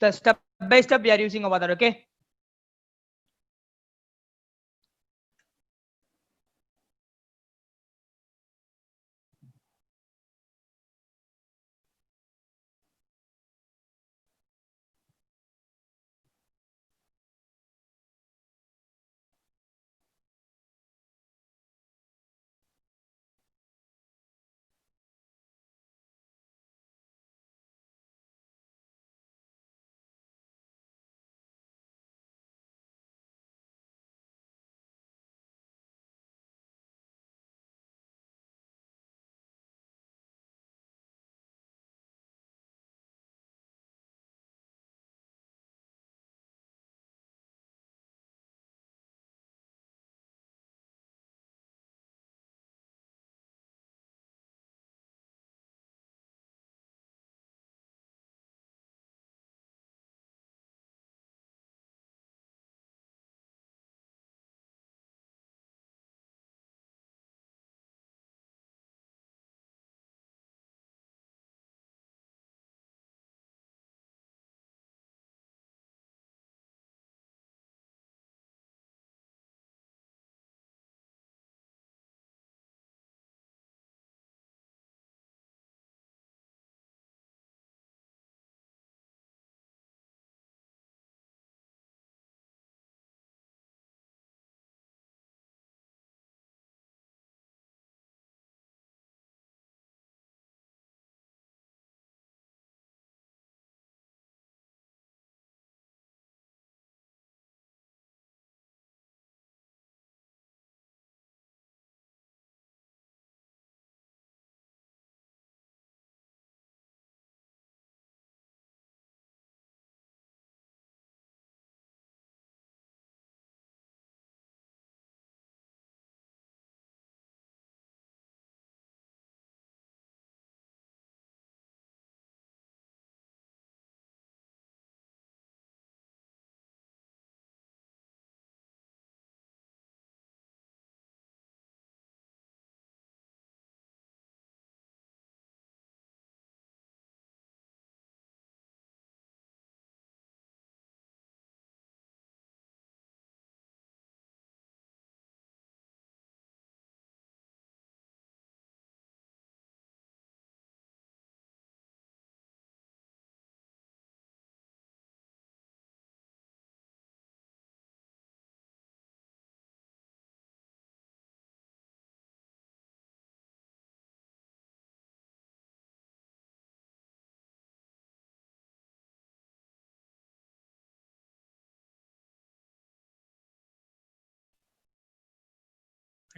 S1: The step by step we are using over there. Okay.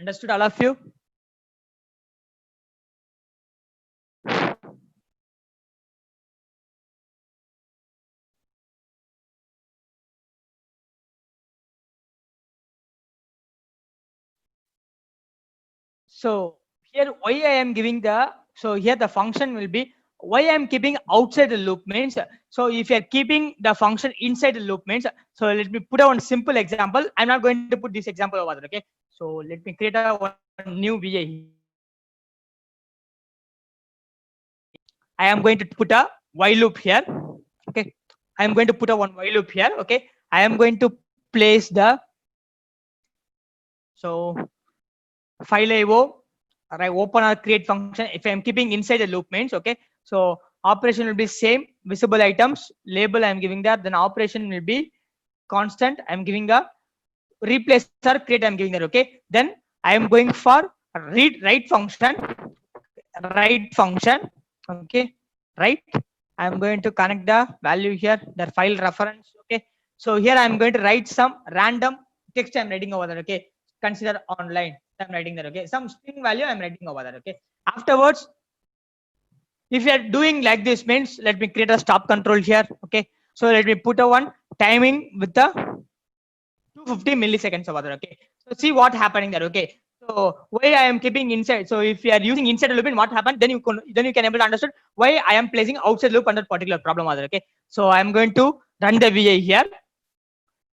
S1: Understood, all of you? So here why I am giving the, so here the function will be why I am keeping outside the loop means, so if you are keeping the function inside the loop means, so let me put a one simple example. I'm not going to put this example over there, okay? So let me create a one new VA. I am going to put a while loop here, okay? I am going to put a one while loop here, okay? I am going to place the, so file IO, right, open or create function. If I'm keeping inside the loop means, okay, so operation will be same, visible items label I'm giving that, then operation will be constant, I'm giving a replace or create, I'm giving that, okay. Then I am going for read write function, okay, right. I'm going to connect the value here, the file reference, okay. So here I'm going to write some random text I'm writing over there, okay. Consider online, I'm writing that, okay. Some string value I'm writing over there, okay. Afterwards, if you are doing like this means, let me create a stop control here, okay. So let me put a one timing with the 250 milliseconds over there, okay. So see what happening there, okay. So why I am keeping inside, so if you are using inside loop, what happened, then you can able to understand why I am placing outside loop under particular problem over there, okay. So I am going to run the VA here.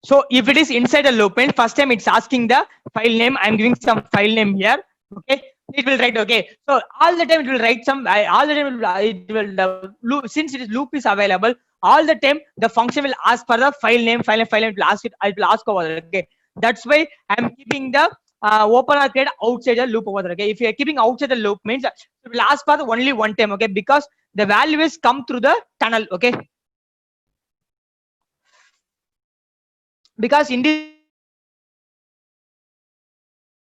S1: So if it is inside a loop, and first time it's asking the file name, I'm giving some file name here, okay. It will write, okay. So all the time it will write some, all the time it will loop, since it is loop is available all the time, the function will ask for the file name, it will ask it, it will ask over there, okay. That's why I'm keeping the open or create outside the loop over there, okay. If you are keeping outside the loop means, it will ask for the only one time, okay, because the value is come through the tunnel, okay. Because in this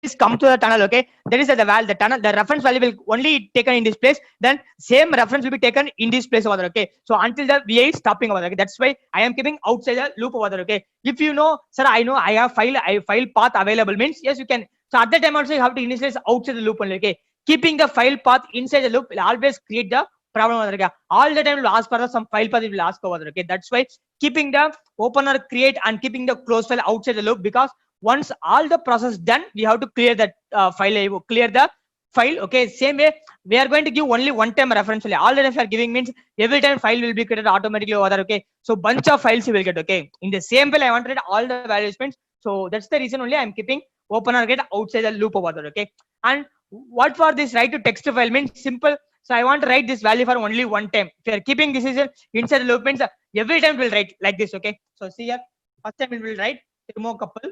S1: is come to the tunnel, okay. There is the tunnel, the reference value will only taken in this place, then same reference will be taken in this place over there, okay. So until the VA is stopping over there, okay? That's why I am keeping outside the loop over there, okay. If you know, sir, I know I have file path available means, yes, you can. So at that time also you have to initialize outside the loop only, okay. Keeping the file path inside the loop will always create the problem over there, okay? All the time it will ask for some file path, it will ask over there, okay. That's why keeping the open or create and keeping the close file outside the loop, because once all the process done, we have to clear that file, clear the file, okay. Same way we are going to give only one time reference only. All the time we are giving means every time file will be created automatically over there, okay. So bunch of files you will get, okay. In the same way I want to read all the values means, so that's the reason only I'm keeping open or get outside the loop over there, okay. And what for this write to text file means simple. So I want to write this value for only one time. If you are keeping this is inside the loop means, every time we'll write like this, okay. So see here, first time it will write thermocouple,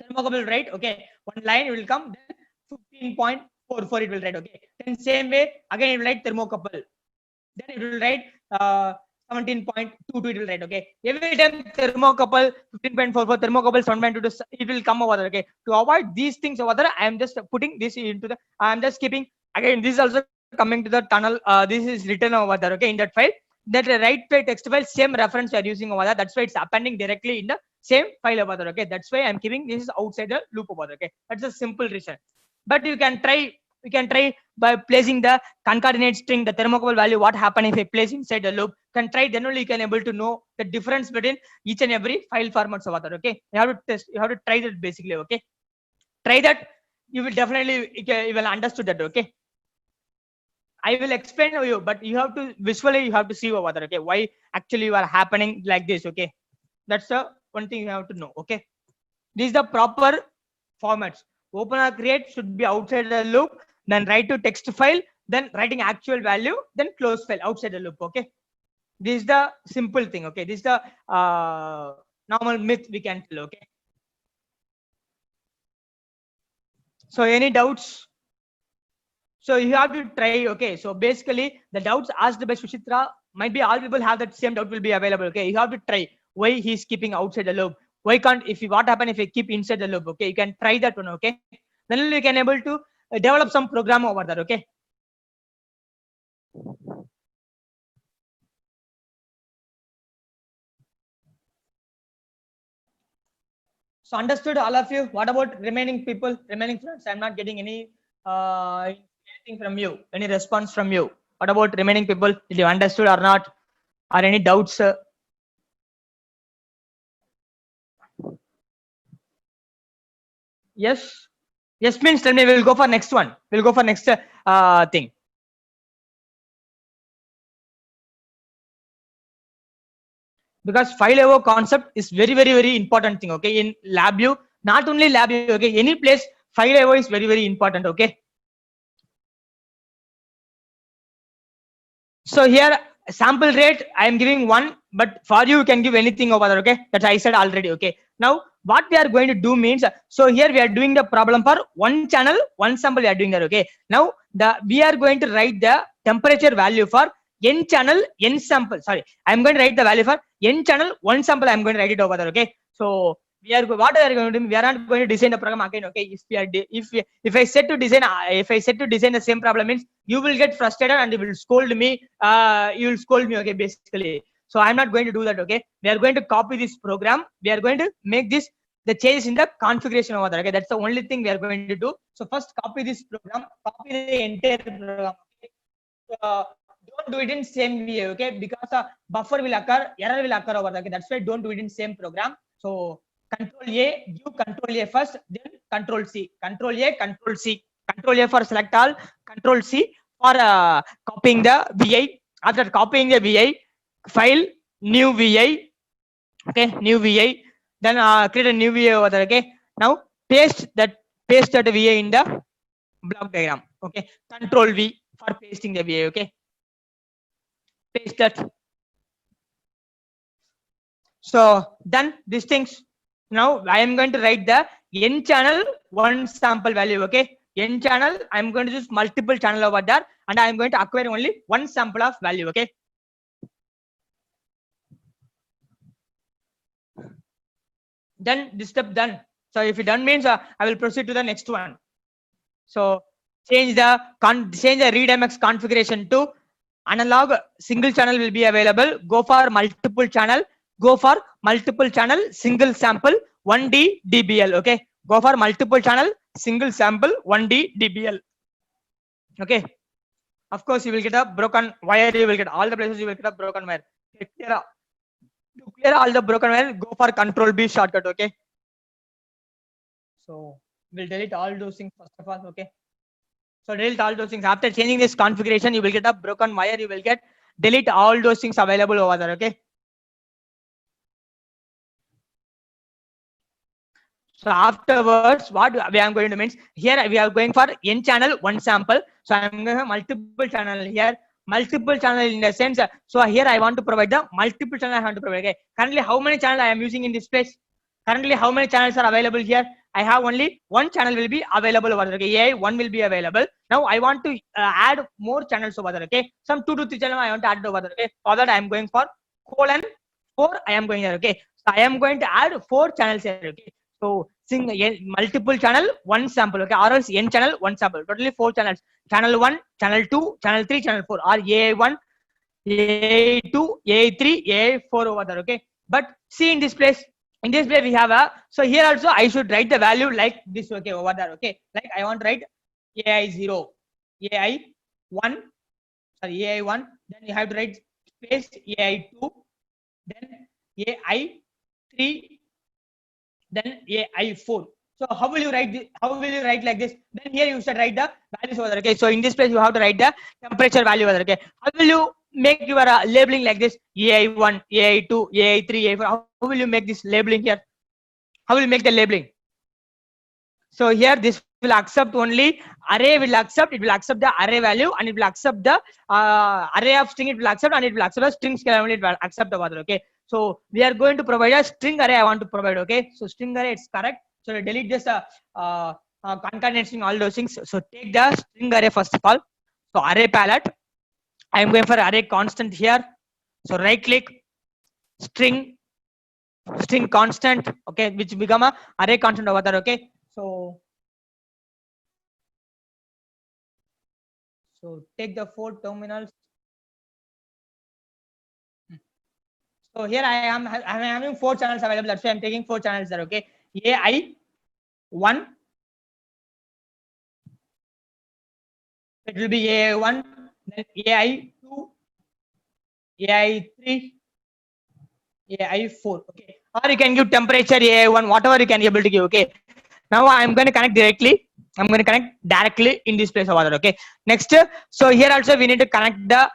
S1: thermocouple, right, okay. One line will come, then 15.44 it will write, okay. Then same way again it will write thermocouple, then it will write 17.22 it will write, okay. Every time thermocouple 15.44, thermocouple 7.22, it will come over there, okay. To avoid these things over there, I am just putting this into the, I am just keeping, again this is also coming to the tunnel, this is written over there, okay, in that file, that right file text file, same reference we are using over there, that's why it's appending directly in the same file over there, okay. That's why I'm keeping this is outside the loop over there, okay. That's a simple reason. But you can try by placing the concatenate string, the thermocouple value, what happen if I place inside the loop, can try, then only you can able to know the difference between each and every file formats over there, okay. You have to test, you have to try that basically, okay. Try that, you will definitely, you will understood that, okay. I will explain to you, but you have to visually, you have to see over there, okay, why actually you are happening like this, okay. That's the one thing you have to know, okay. This is the proper formats. Open or create should be outside the loop, then write to text file, then writing actual value, then close file outside the loop, okay. This is the simple thing, okay. This is the normal myth we can tell, okay. So any doubts? So you have to try, okay. So basically the doubts asked by Suchitra, might be all people have that same doubt will be available, okay. You have to try why he's keeping outside the loop, why can't, if you, what happen if you keep inside the loop, okay. You can try that one, okay. Then you can able to develop some program over there, okay. So understood all of you. What about remaining people, remaining friends? I'm not getting any anything from you, any response from you. What about remaining people? Did you understood or not? Or any doubts? Yes. Yes means tell me. We'll go for next one. We'll go for next thing. Because file IO concept is very important thing. Okay, in LabVIEW, not only LabVIEW. Okay, any place file IO is very important. Okay. So here sample rate I am giving 1, but for you can give anything over there. Okay, that I said already. Okay, now what we are going to do means, so here we are doing the problem for one channel, one sample we are doing that. Okay, now we are going to write the temperature value for n channel n sample. Sorry, I am going to write the value for n channel one sample. I am going to write it over there. Okay, so what are we going to do? We are not going to design the program again. Okay, if I set to design, if I set to design the same problem means you will get frustrated and you will scold me. You will scold me. Okay, basically. So I'm not going to do that. Okay, we are going to copy this program. We are going to make this the changes in the configuration over there. Okay, that's the only thing we are going to do. So first copy this program, copy the entire program. Okay? Don't do it in same way. Okay, because buffer will occur, error will occur over there. Okay, that's why don't do it in same program. So Control A, give Control A first, then Control C. Control A, Control C. Control A for select all. Control C for copying the VI. After copying the VI, file new VI. Okay, new VI. Then create a new VI over there. Okay. Now paste that VI in the block diagram. Okay. Control V for pasting the VI. Okay. Paste that. So done these things. Now I am going to write the n channel one sample value. Okay, n channel I am going to use multiple channel over there, and I am going to acquire only one sample of value. Okay. Then this step done. So if it done means I will proceed to the next one. So change the readmx configuration to analog. Single channel will be available. Go for multiple channel. Go for multiple channel single sample 1D DBL. Okay. Go for multiple channel single sample 1D DBL. Okay. Of course, you will get a broken wire. You will get all the places. You will get a broken wire. To clear all the broken wire, go for Control B shortcut. Okay. So we'll delete all those things first of all. Okay. So delete all those things. After changing this configuration, you will get a broken wire. You will get delete all those things available over there. Okay. So afterwards, what we are going to means here we are going for n channel one sample. So I'm going to have multiple channel here. Multiple channel in the sense. So here I want to provide the multiple channel I want to provide. Okay. Currently, how many channel I am using in this place? Currently, how many channels are available here? I have only one channel will be available over there. Okay, AI one will be available. Now I want to add more channels over there. Okay, some 2 to 3 channels I want to add over there. Okay, for that I am going for colon 4. I am going here. Okay, so I am going to add 4 channels here. Okay, so multiple channel one sample. Okay, or else n channel one sample. Totally 4 channels. Channel 1, channel 2, channel 3, channel 4, or AI1, AI2, AI3, AI4 over there. Okay, but see in this place. In this way we have a, so here also I should write the value like this. Okay, over there. Okay, like I want to write AI0, AI1, sorry, AI1, then you have to write space AI2, then AI3, then AI4. So how will you write this? How will you write like this? Then here you should write the values over there. Okay, so in this place you have to write the temperature value over there. Okay, how will you make your labeling like this? AI1, AI2, AI3, AI4. How will you make this labeling here? How will you make the labeling? So here this will accept only array will accept, it will accept the array value, and it will accept the array of string, it will accept, and it will accept a string scale only, it will accept the other. Okay, so we are going to provide a string array. I want to provide. Okay, so string array, it's correct. So delete this concatenating all those things. So take the string array first of all. So array palette, I am going for array constant here. So right click, string constant. Okay, which become a array constant over there. Okay, so take the 4 terminals. So here I am having 4 channels available. That's why I'm taking 4 channels there. Okay, AI1, it will be AI1, then AI2, AI3, AI4. Okay, or you can give temperature AI1, whatever you can be able to give. Okay, now I'm going to connect directly. I'm going to connect directly in this place over there. Okay, next, so here also we need to connect the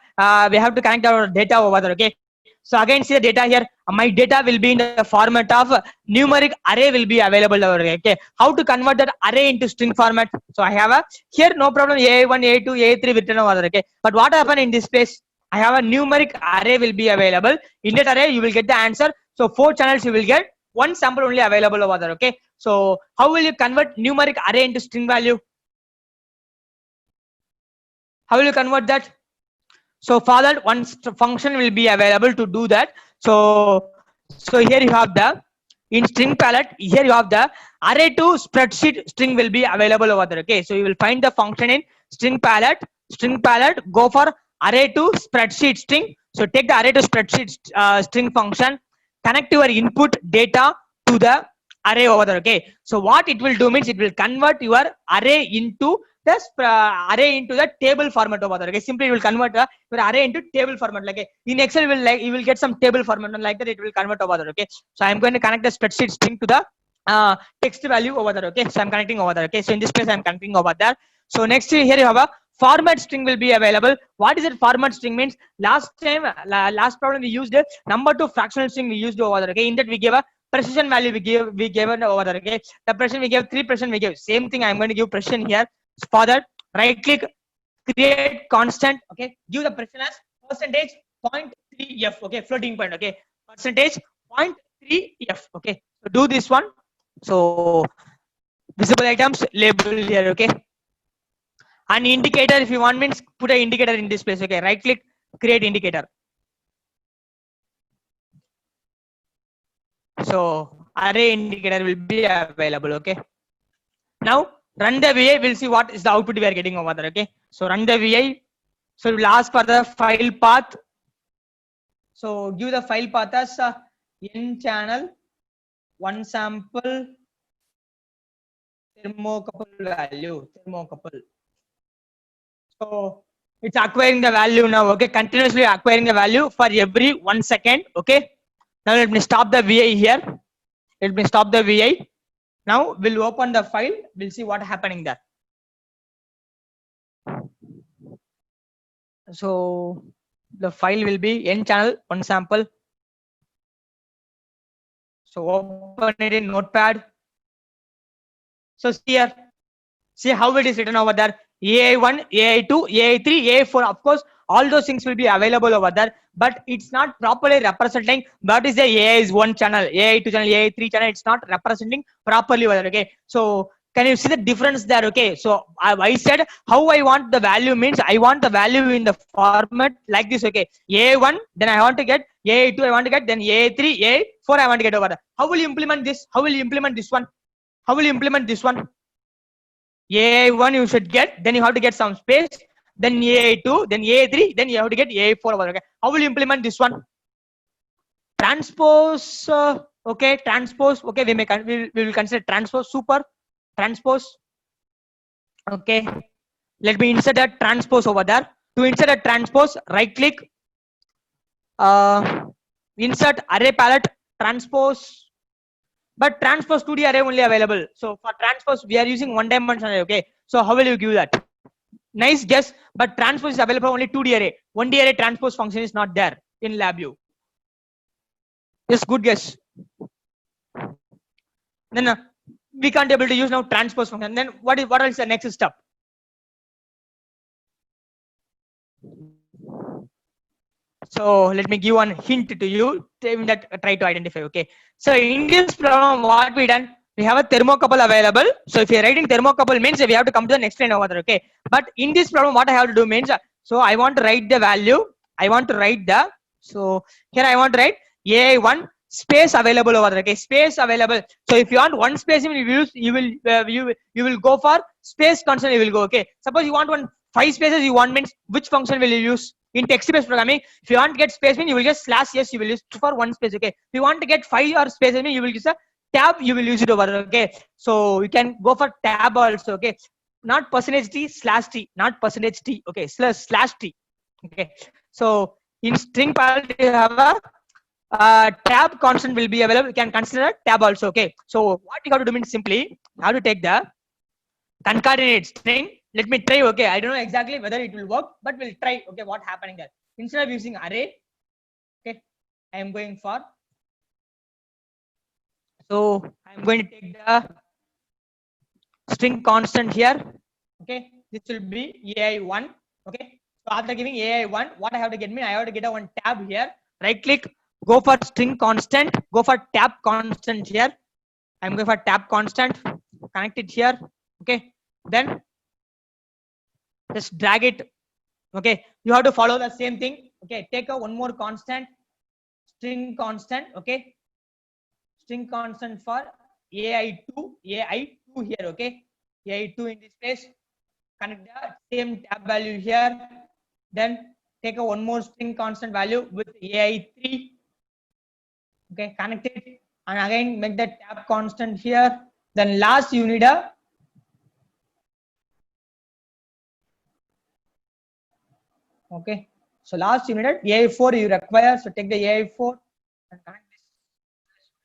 S1: we have to connect our data over there. Okay, so again see the data here. My data will be in the format of numeric array will be available over there. Okay, how to convert that array into string format? So I have a here no problem AI1, AI2, AI3 written over there. Okay, but what happened in this place? I have a numeric array will be available. In that array you will get the answer. So 4 channels you will get, one sample only available over there. Okay, so how will you convert numeric array into string value? How will you convert that? So for that one function will be available to do that. So here you have the in string palette, here you have the array to spreadsheet string will be available over there. Okay, so you will find the function in string palette, go for array to spreadsheet string. So take the array to spreadsheet string function, connect your input data to the array over there. Okay, so what it will do means it will convert your array into the array into the table format over there. Okay, simply it will convert your array into table format. Like in Excel, will like you will get some table format, and like that it will convert over there. Okay, so I'm going to connect the spreadsheet string to the text value over there. Okay, so I'm connecting over there. Okay, so in this place I'm connecting over there. So next here you have a format string will be available. What is it? Format string means last time last problem we used number to fractional string we used over there. Okay, in that we gave a precision value we gave it over there. Okay, the precision we gave 3% we gave same thing. I'm going to give precision here. For that, right click, create constant. Okay, give the precision as percentage 0.3f. Okay, floating point. Okay, percentage 0.3f. Okay, so do this one. So visible items label here. Okay, and indicator if you want means put an indicator in this place. Okay, right click, create indicator. So array indicator will be available. Okay, now run the VI, we'll see what is the output we are getting over there. Okay, so run the VI. So we'll ask for the file path. So give the file path as n channel, one sample, thermocouple value, thermocouple. So it's acquiring the value now. Okay, continuously acquiring the value for every 1 second. Okay, now let me stop the VI here. Let me stop the VI. Now we'll open the file. We'll see what happening there. So the file will be n channel, one sample. So open it in Notepad. So here, see how it is written over there. AI1, AI2, AI3, AI4. Of course, all those things will be available over there, but it's not properly representing what is the AI is one channel, AI2 channel, AI3 channel. It's not representing properly over there. Okay, so can you see the difference there? Okay, so I said how I want the value means I want the value in the format like this. Okay, AI1, then I want to get AI2, I want to get, then AI3, AI4, I want to get over there. How will you implement this? How will you implement this one? How will you implement this one? AI1 you should get, then you have to get some space, then AI2, then AI3, then you have to get AI4 over. Okay, how will you implement this one? Transpose. Okay, transpose. Okay, we will consider transpose. Super transpose. Okay, let me insert a transpose over there. To insert a transpose, right click, insert array palette, transpose. But transpose 2D array only available. So for transpose we are using one dimensional array. Okay, so how will you give that? Nice guess, but transpose is available only 2D array. 1D array transpose function is not there in LabVIEW. Yes, good guess. Then we can't able to use now transpose function. Then what is the next step? So let me give one hint to you that try to identify. Okay, so in this problem what we done, we have a thermocouple available. So if you're writing thermocouple means we have to come to the next line over there. Okay, but in this problem what I have to do means, so I want to write the value, I want to write the, so here I want to write AI1 space available over there. Okay, space available. So if you want one space you will go for space constant, you will go. Okay, suppose you want 5 spaces you want means which function will you use? In text-based programming, if you want to get space mean you will just /s, you will use for one space. Okay, if you want to get 5 or spaces mean you will use a tab you will use it over there. Okay, so you can go for tab also. Okay, not percentage t slash t, not percentage t. Okay, slash t. Okay, so in string file you have a tab constant will be available. You can consider a tab also. Okay, so what you have to do means simply you have to take the concatenate string. Let me try. Okay, I don't know exactly whether it will work, but we'll try. Okay, what happening there? Instead of using array, okay, I am going for, so I'm going to take the string constant here. Okay, this will be ai1. Okay, so after giving ai1, what I have to get me, I have to get a one tab here. Right click, go for string constant, go for tab constant here. I'm going for tab constant, connect it here. Okay, then just drag it. Okay, you have to follow the same thing. Okay, take a one more constant, string constant. Okay, string constant for ai2 here. Okay, ai2 in this place, connect the same tab value here. Then take a one more string constant value with ai3. Okay, connect it and again make the tab constant here. Then last you need a, okay, so last you need a ai4 you require. So take the ai4 and connect this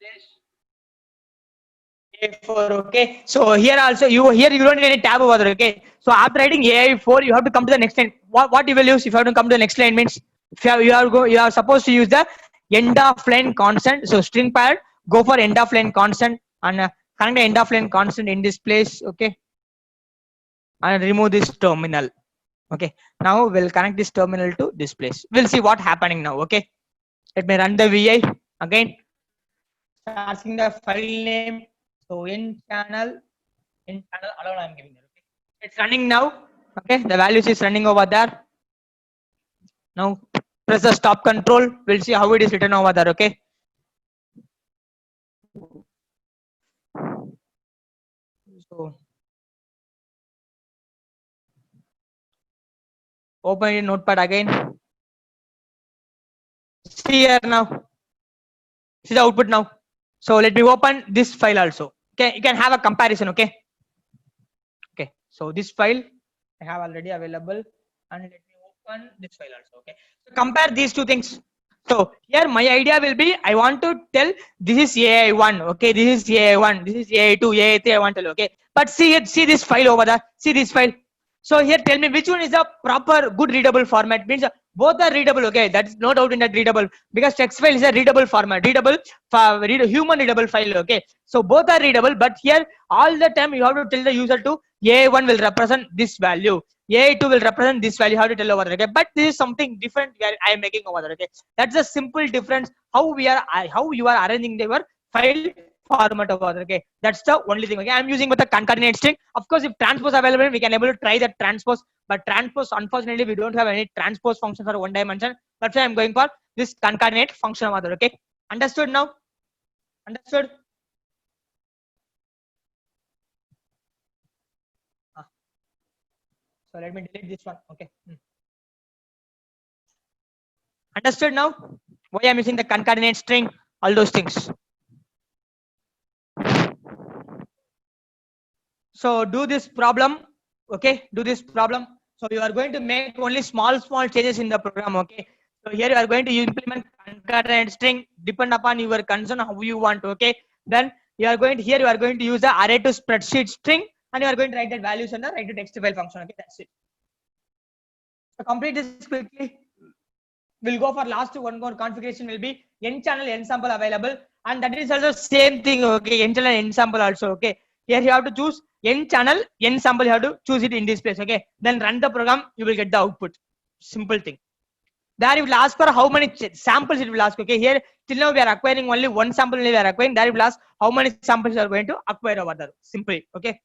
S1: place. AI4. Okay, so here also you don't need any tab over there. Okay, so after writing AI4 you have to come to the next line. What you will use if you have to come to the next line means, if you are supposed to use the end of line constant. So string paired, go for end of line constant and connect the end of line constant in this place. Okay, and remove this terminal. Okay, now we'll connect this terminal to this place. We'll see what happening now. Okay, let me run the vi again, asking the file name. So in channel alone I'm giving there. Okay, it's running now. Okay, the values is running over there. Now press the stop control. We'll see how it is written over there. Okay, so open your notepad again. See here now, see the output now. So let me open this file also. Okay, you can have a comparison. Okay, okay, so this file I have already available, and let me open this file also. Okay, so compare these two things. So here my idea will be, I want to tell this is AI1. Okay, this is AI1, this is AI2, AI3. I want to tell. Okay, but see it, see this file over there. See this file. So here tell me which one is the proper good readable format. Means both are readable. Okay, that's no doubt in that readable, because text file is a readable format, readable human readable file. Okay, so both are readable, but here all the time you have to tell the user to AI1 will represent this value, AI2 will represent this value. How to tell over there. Okay, but this is something different I am making over there. Okay, that's a simple difference how how you are arranging your file format over there. Okay, that's the only thing. Okay, I'm using with the concatenate string. Of course, if transpose available, we can able to try that transpose, but transpose, unfortunately we don't have any transpose function for one dimension. That's why I'm going for this concatenate function over there. Okay, understood now? Understood? So let me delete this one. Okay, understood now why I'm using the concatenate string, all those things. So do this problem. Okay, do this problem. So you are going to make only small changes in the program. Okay, so here you are going to implement concatenate string, depend upon your concern how you want. Okay, then you are going to, here you are going to use the array to spreadsheet string, and you are going to write that values in the write to text file function. Okay, that's it. So complete this quickly. We'll go for last one more configuration will be n channel n sample available, and that is also same thing. Okay, n channel n sample also. Okay, here you have to choose n channel n sample, you have to choose it in this place. Okay, then run the program, you will get the output. Simple thing. There it will ask for how many samples it will ask. Okay, here till now we are acquiring only one sample, only we are acquiring. There it will ask how many samples you are going to acquire over there. Simply. Okay.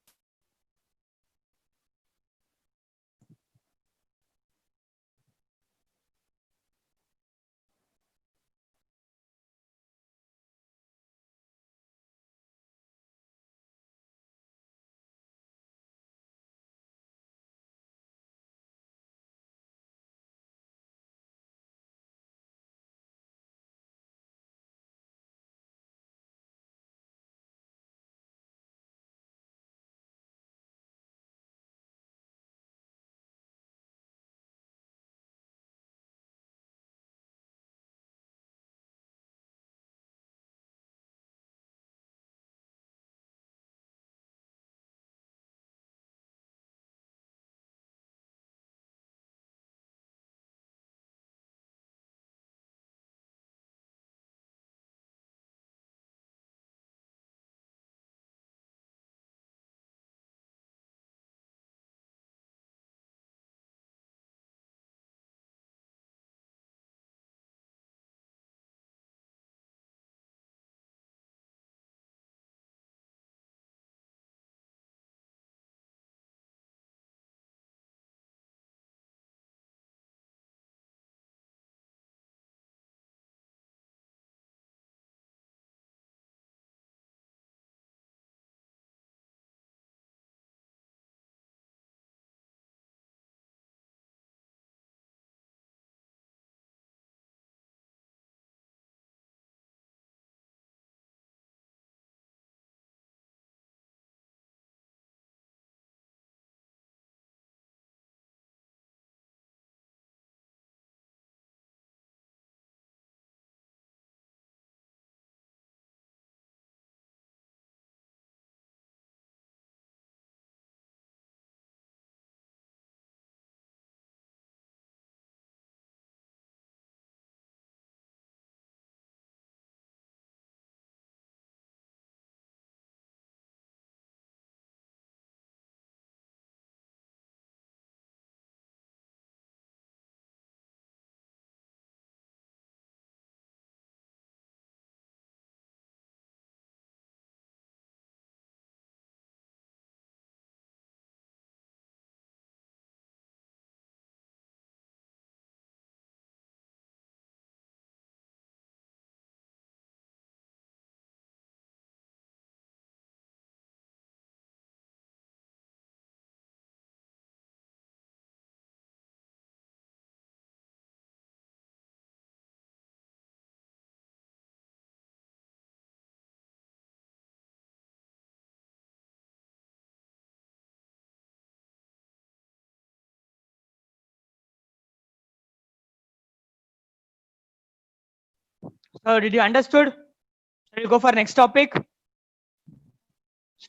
S1: So did you understood? Shall we go for next topic?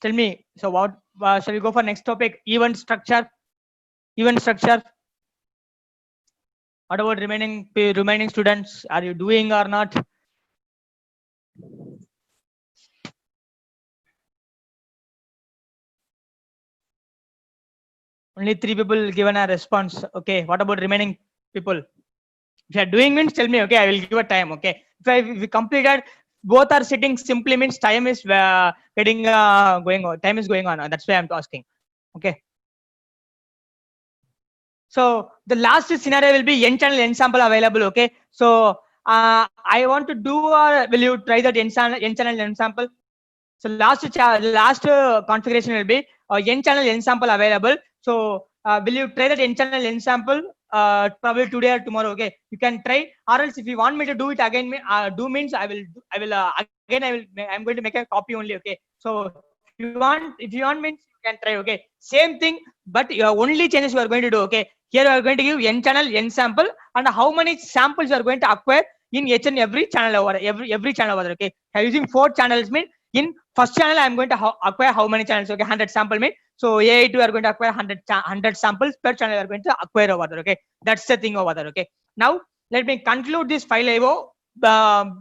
S1: Tell me. So what shall we go for next topic? Event structure. Event structure. What about remaining students? Are you doing or not? Only 3 people given a response. Okay. What about remaining people? If you are doing means tell me. Okay, I will give a time. Okay. If we completed, both are sitting simply means time is getting going on. Time is going on. That's why I'm asking. Okay. So the last scenario will be n channel n sample available. Okay. So I want to do, or will you try that n channel n sample? So last configuration will be n channel n sample available. So will you try that n channel n sample probably today or tomorrow? Okay, you can try, or else if you want me to do it again, do means I will again I'm going to make a copy only. Okay, so if you want means you can try. Okay, same thing, but your only changes you are going to do. Okay, here you are going to give n channel n sample, and how many samples you are going to acquire in each and every channel over every channel over. Okay, using 4 channels mean in first channel I'm going to acquire how many channels? Okay, 100 sample mean, so AI2 are going to acquire 100 samples per channel are going to acquire over there. Okay, that's the thing over there. Okay, now let me conclude this file IO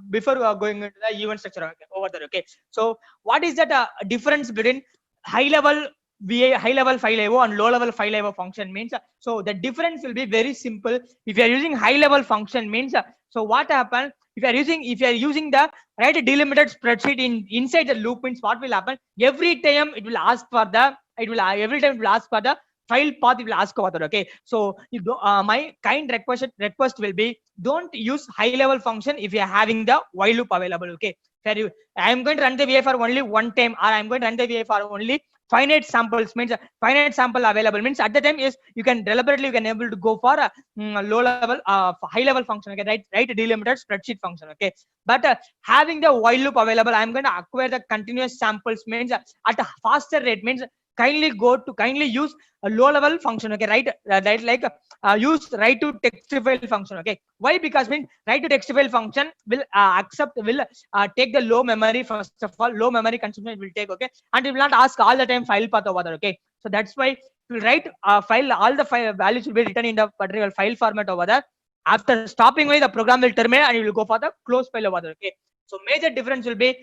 S1: before going into the event structure. Okay, over there. Okay, so what is that difference between high level high level file IO and low level file IO function means? So the difference will be very simple. If you are using high level function means, so what happens if you are using the right delimited spreadsheet inside the loop means, what will happen? Every time it will ask for the file path. It will ask about that. Okay, so my kind request will be, don't use high level function if you are having the while loop available. Okay, I am going to run the VA for only one time, or I am going to run the VA for only finite samples means, finite sample available means at the time is you can deliberately you can able to go for a low level high level function. Okay, right delimited spreadsheet function. Okay, but having the while loop available, I'm going to acquire the continuous samples means at a faster rate means kindly use a low level function. Okay, right like use write to text file function. Okay, why? Because means write to text file function will take the low memory. First of all, low memory consumption it will take. Okay, and it will not ask all the time file path over there. Okay, so that's why to write file, all the file values will be written in the particular file format over there. After stopping away, the program will terminate and you will go for the close file over there. Okay, so major difference will be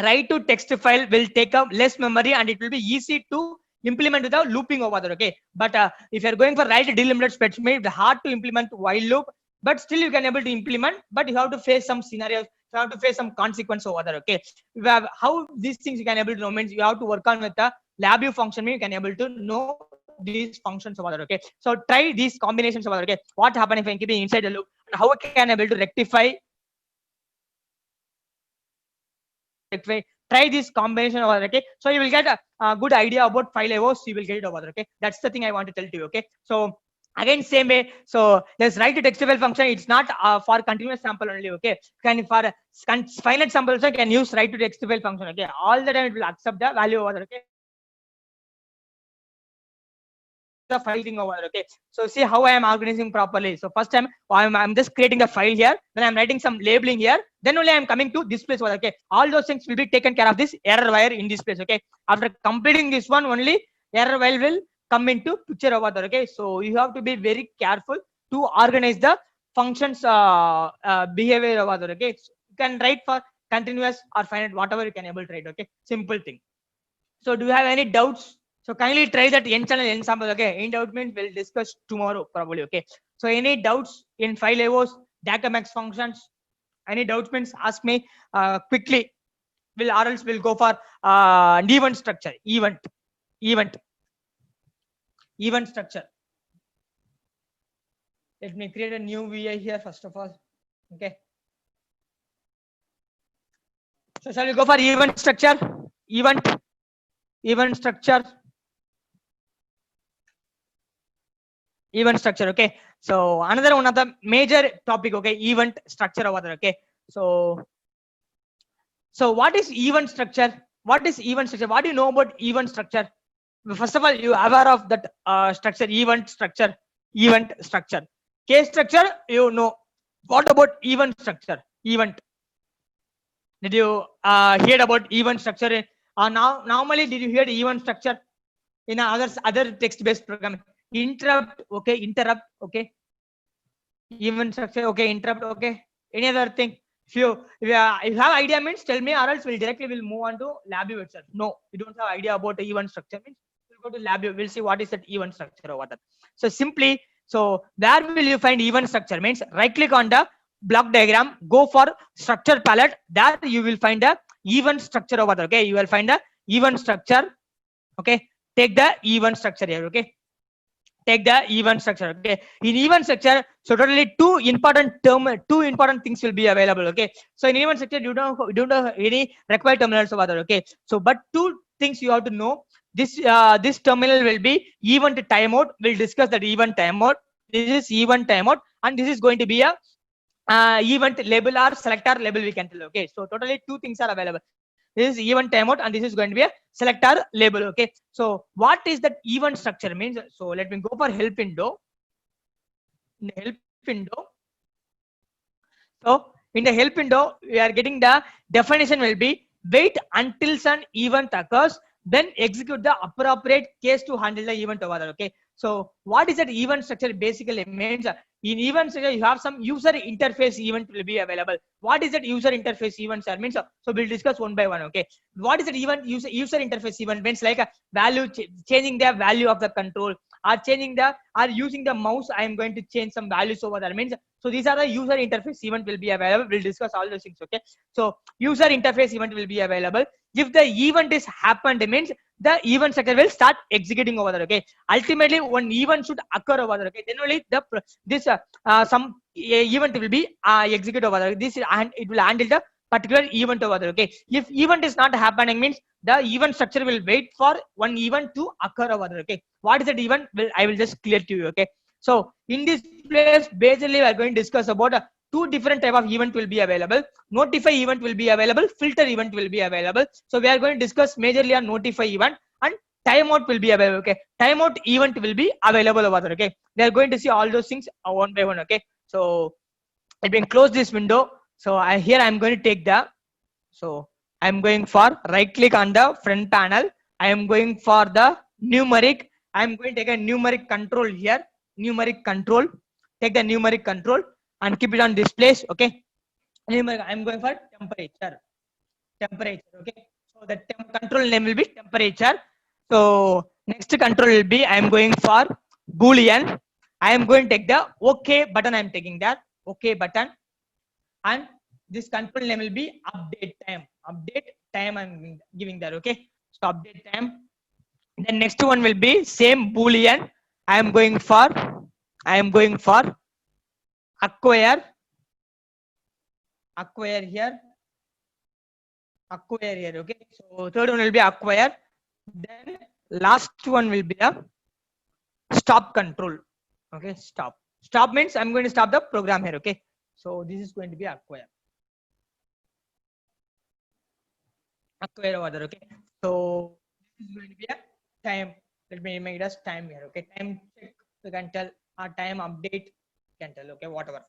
S1: write to text file will take up less memory and it will be easy to implement without looping over there. Okay, but if you're going for write delimited spreadsheet, it's hard to implement while loop, but still you can able to implement, but you have to face some scenarios, you have to face some consequence over there. Okay, you have how these things you can able to know means you have to work on with the LabVIEW function. You can able to know these functions over there. Okay, so try these combinations over there. Okay, what happen if I'm keeping inside the loop, and how I can able to rectify try this combination over there. Okay, so you will get a good idea about file IOs. You will get it over there. Okay, that's the thing I want to tell to you. Okay, so again same way, so let's write to text file function. It's not for continuous sample only. Okay, can for finite sample also can use write to text file function. Okay, all the time it will accept the value over there. Okay, the file thing over there. Okay, so see how I am organizing properly. So first time I'm just creating the file here, then I'm writing some labeling here, then only I'm coming to this place over there. Okay, all those things will be taken care of this error wire in this place. Okay, after completing this one only error wire will come into picture over there. Okay, so you have to be very careful to organize the functions behavior over there. Okay, so you can write for continuous or finite, whatever you can able to write. Okay, simple thing. So do you have any doubts? So kindly try that n channel n sample. Okay, any doubt means we'll discuss tomorrow probably. Okay, so any doubts in file IOs, DataMax functions, any doubts means ask me quickly. Will or else we'll go for event structure. Event structure. Let me create a new VI here first of all. Okay, so shall we go for event structure? Event structure. Event structure. Okay, so another one of the major topic. Okay, event structure over there. Okay, so what is event structure? What is event structure? What do you know about event structure? First of all, you are aware of that structure, event structure. Case structure, you know. What about event structure? Event Did you hear about event structure? Now, normally, did you hear the event structure in other text-based programming? Interrupt, okay. Interrupt, okay. Event structure, okay. Interrupt, okay. Any other thing? If you have idea, means tell me, or else we'll move on to LabVIEW itself. No, you don't have idea about the event structure, means we'll go to LabVIEW. We'll see what is that event structure over there. So simply, so where will you find event structure? Means right click on the block diagram, go for structure palette. There you will find the event structure over there. Okay, you will find the event structure. Okay, take the event structure here. Okay, take the event structure. Okay, in event structure, so totally two important things will be available. Okay, so in event structure you don't have any required terminals over there. Okay, so but two things you have to know. This terminal will be event timeout. We'll discuss that event timeout. This is event timeout, and this is going to be a event label or selector label, we can tell. Okay, so totally two things are available. This is event timeout, and this is going to be a selector label. Okay, so what is that event structure means? So let me go for help window. In the help window, so in the help window, we are getting the definition will be wait until an event occurs, then execute the appropriate case to handle the event over there. Okay, so what is that event structure basically means? In event structure, you have some user interface event will be available. What is that user interface event, sir? Means so we'll discuss one by one. Okay, what is that event? User interface event means like a value changing the value of the control, or using the mouse. I am going to change some values over there. Means so these are the user interface event will be available. We'll discuss all those things. Okay, so user interface event will be available. If the event is happened, means the event structure will start executing over there. Okay, ultimately one event should occur over there. Okay, then only some event will be executed over there. And it will handle the particular event over there. Okay, if event is not happening, means the event structure will wait for one event to occur over there. Okay, what is that event? I will just clear to you. Okay, so in this place, basically we are going to discuss about two different type of event will be available. Notify event will be available, filter event will be available. So we are going to discuss majorly on notify event, and timeout will be available. Okay, timeout event will be available over there. Okay, we are going to see all those things one by one. Okay, so let me close this window. So here I'm going to take so I'm going for right click on the front panel. I am going for the numeric. I'm going to take a numeric control here. Numeric control. Take the numeric control and keep it on this place. Okay. Numeric. I'm going for temperature. Temperature. Okay. So the control name will be temperature. So next control will be I'm going for Boolean. I am going to take the OK button. I'm taking that OK button, and this control name will be update time. Update time I'm giving that. Okay, so update time. Then next one will be same Boolean. I am going for acquire here. Acquire here. Okay, so third one will be acquire. Then last one will be a stop control. Okay, stop means I'm going to stop the program here. Okay, so this is going to be acquire over there. Okay, so this is going to be a time. Let me make it as time here. Okay, time check, you can tell, or time update, you can tell. Okay, whatever.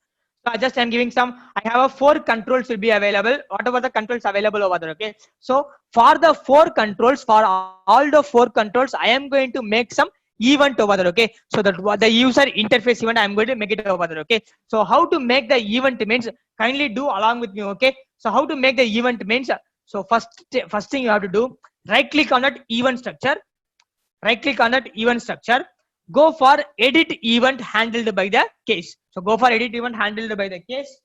S1: So I'm giving some. I have 4 controls will be available. Whatever the controls available over there. Okay, so for the 4 controls, for all the 4 controls, I am going to make some event over there. Okay, so that the user interface event, I'm going to make it over there. Okay, so how to make the event means, kindly do along with me. Okay, so how to make the event means, so first thing you have to do, right click on that event structure. Right click on that event structure. Go for edit event handled by the case. So go for edit event handled by the case.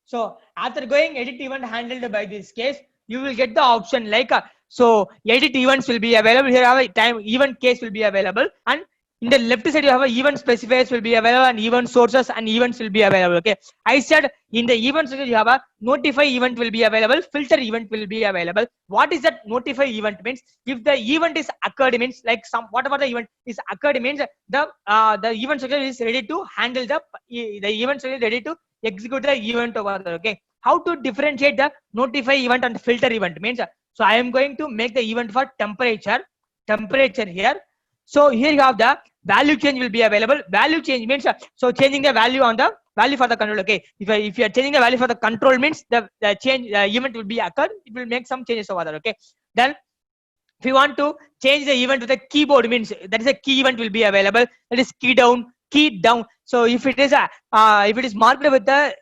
S1: So after going edit event handled by this case, you will get the option like so edit events will be available. Here have a time event case will be available, and in the left side you have a event specifiers will be available, and event sources and events will be available. Okay, I said in the event section you have a notify event will be available, filter event will be available. What is that notify event means? If the event is occurred means, like whatever the event is occurred means, the event section is ready to handle the event section is ready to execute the event over there. Okay, how to differentiate the notify event and filter event means, so I am going to make the event for temperature here. So here you have the value change will be available. Value change means so changing the value on the value for the control. Okay, if you are changing the value for the control means the change event will be occurred, it will make some changes over there. Okay, then if you want to change the event with a keyboard means that is a key event will be available, that is key down. So if it is a if it is marked with the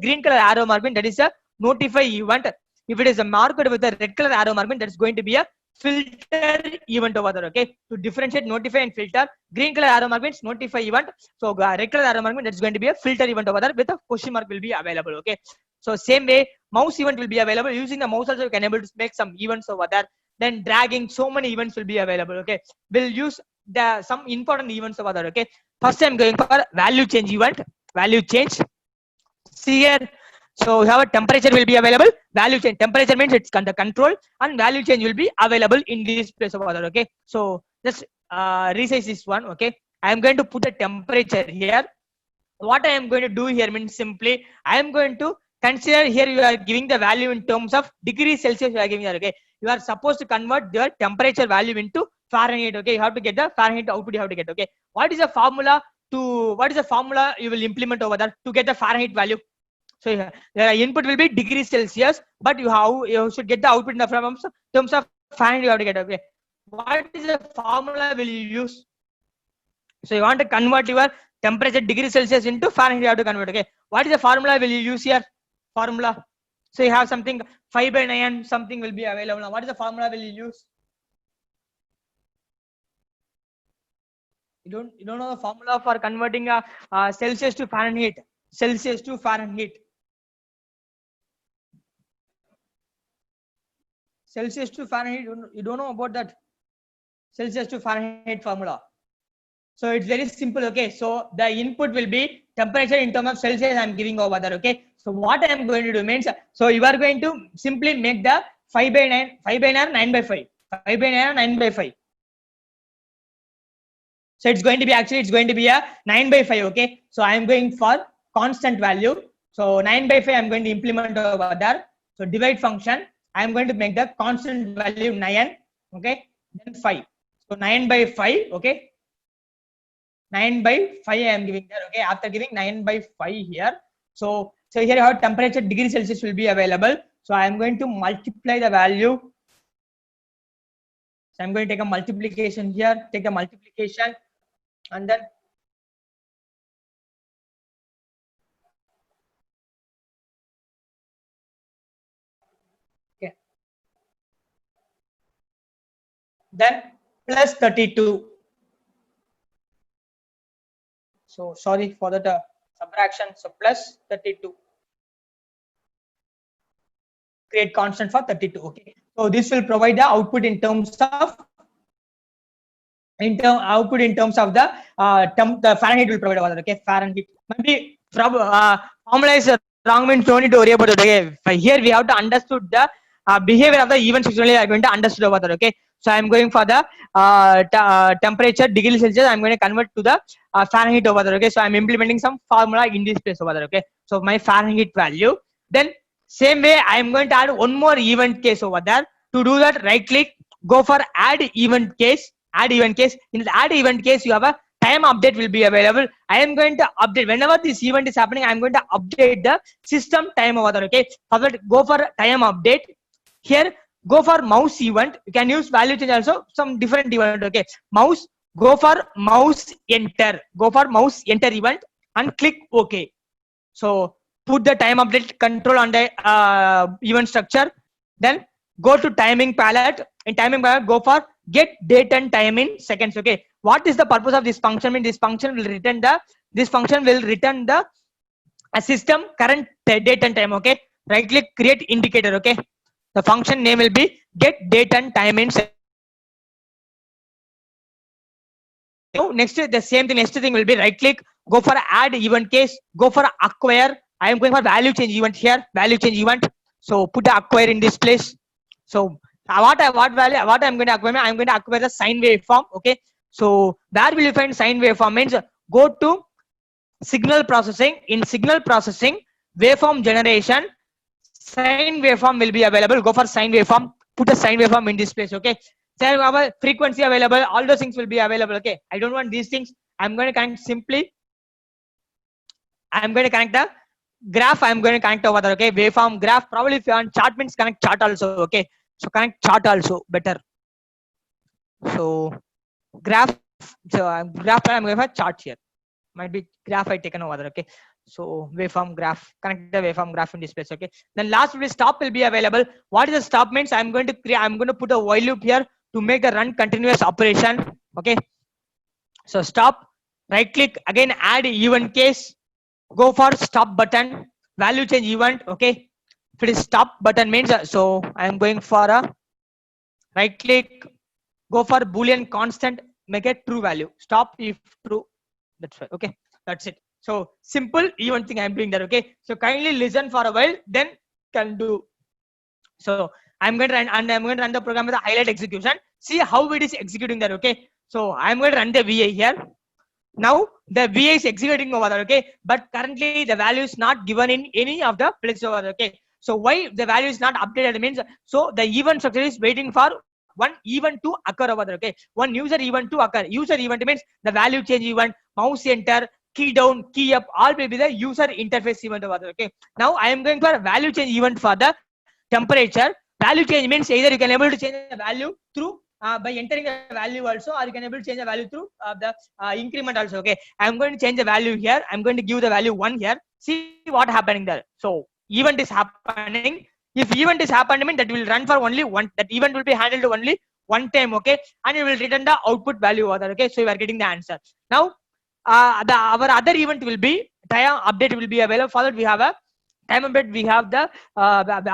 S1: green color arrow mark, that is a notify event. If it is marked with a red color arrow mark, that is going to be a filter event over there. Okay, to differentiate notify and filter, green color arrow mark means notify event, so red color arrow mark, that's going to be a filter event over there with a question mark will be available. Okay, so same way mouse event will be available. Using the mouse also you can able to make some events over there. Then dragging, so many events will be available. Okay, we'll use the some important events over there. Okay, first I'm going for value change event. Value change, see here, so we have a temperature will be available, value change, temperature means it's under control, and value change will be available in this place over there. Okay, so just resize this one. Okay, I am going to put a temperature here. What I am going to do here means simply I am going to consider here you are giving the value in terms of degrees Celsius you are giving here. Okay, you are supposed to convert the temperature value into Fahrenheit. Okay, you have to get the Fahrenheit output you have to get. Okay, what is the formula you will implement over there to get the Fahrenheit value? So the input will be degrees Celsius, but you should get the output in the terms of Fahrenheit you have to get. Okay, what is the formula will you use? So you want to convert your temperature degrees Celsius into Fahrenheit, you have to convert. Okay, what is the formula will you use here? Formula. So you have something 5/9 something will be available. Now what is the formula will you use? You don't know the formula for converting Celsius to Fahrenheit. Celsius to Fahrenheit. Celsius to Fahrenheit. You don't know about that Celsius to Fahrenheit formula. So it's very simple. Okay, so the input will be temperature in terms of Celsius I'm giving over there. Okay, so what I am going to do means, so you are going to simply make the 5/9, 9/5, 5/9, 9/5. So it's going to be a 9/5. Okay, so I am going for constant value. So 9/5 I'm going to implement over there. So divide function, I am going to make the constant value 9. Okay, then 5. So 9/5. Okay, 9/5 I am giving there. Okay, after giving 9/5 here, so here you have temperature degrees Celsius will be available. So I am going to multiply the value. So I'm going to take a multiplication here, take a multiplication, and then okay, then plus 32. So sorry for that subtraction. So plus 32. Create constant for 32. Okay, so this will provide the output in terms of the Fahrenheit will provide over there. Okay, Fahrenheit. Maybe formula is wrong means don't need to worry about it. Okay, here we have to understood the behavior of the event sectionally. I'm going to understood over there. Okay, so I'm going for the temperature degree Celsius. I'm going to convert to the Fahrenheit over there. Okay, so I'm implementing some formula in this place over there. Okay, so my Fahrenheit value. Then same way I am going to add one more event case over there. To do that, right click, go for add event case. Add event case. In the add event case, you have a time update will be available. I am going to update whenever this event is happening. I am going to update the system time over there. Okay, for that, go for time update. Here, go for mouse event. You can use value change also, some different event. Okay, mouse, go for mouse enter. Go for mouse enter event and click OK. So put the time update control on the event structure. Then go to timing palette. In timing palette, go for get date and time in seconds. Okay, what is the purpose of this function? This function will return the system current date and time. Okay, right click, create indicator. Okay, the function name will be get date and time in seconds. So next the same thing, next thing will be right click, go for add event case, go for acquire. I am going for value change event here, value change event. So put the acquire in this place. So what I'm going to acquire? I'm going to acquire the sine waveform. Okay, so where will you find sine waveform? Means go to signal processing. In signal processing, waveform generation, sine waveform will be available. Go for sine waveform. Put a sine waveform in this place. Okay, so our frequency available. All those things will be available. Okay, I don't want these things. I'm going to connect simply I'm going to connect the graph. I'm going to connect over there. Okay, waveform graph. Probably if you want chart means connect chart also. Okay, so connect chart also better. So graph. So graph. I'm going for chart here. Might be graph I taken over there. Okay, so waveform graph. Connect the waveform graph in this place. Okay, then last will be stop will be available. What is the stop means? I'm going to create. I'm going to put a while loop here to make the run continuous operation. Okay, so stop. Right click again. Add event case. Go for stop button. Value change event. Okay, if it is stop button means so I'm going for a right click. Go for boolean constant. Make a true value. Stop if true. That's right. Okay, that's it. So simple event thing I'm doing that. Okay, so kindly listen for a while, then can do. So I'm going to run and I'm going to run the program with a highlight execution. See how it is executing that. Okay, so I'm going to run the VA here. Now the VA is executing over there. Okay, but currently the value is not given in any of the places over there. Okay, so why the value is not updated means so the event structure is waiting for one event to occur over there. Okay, one user event to occur. User event means the value change event, mouse enter, key down, key up, all will be the user interface event over there. Okay, now I am going for a value change event for the temperature. Value change means either you can able to change the value through by entering the value also, or you can able to change the value through the increment also. Okay, I'm going to change the value here. I'm going to give the value 1 here. See what happening there. So event is happening. If event is happening, that will run for only one. That event will be handled only one time. Okay, and it will return the output value over there. Okay, so you are getting the answer. Now our other event will be time update will be available. For that we have a time update. We have the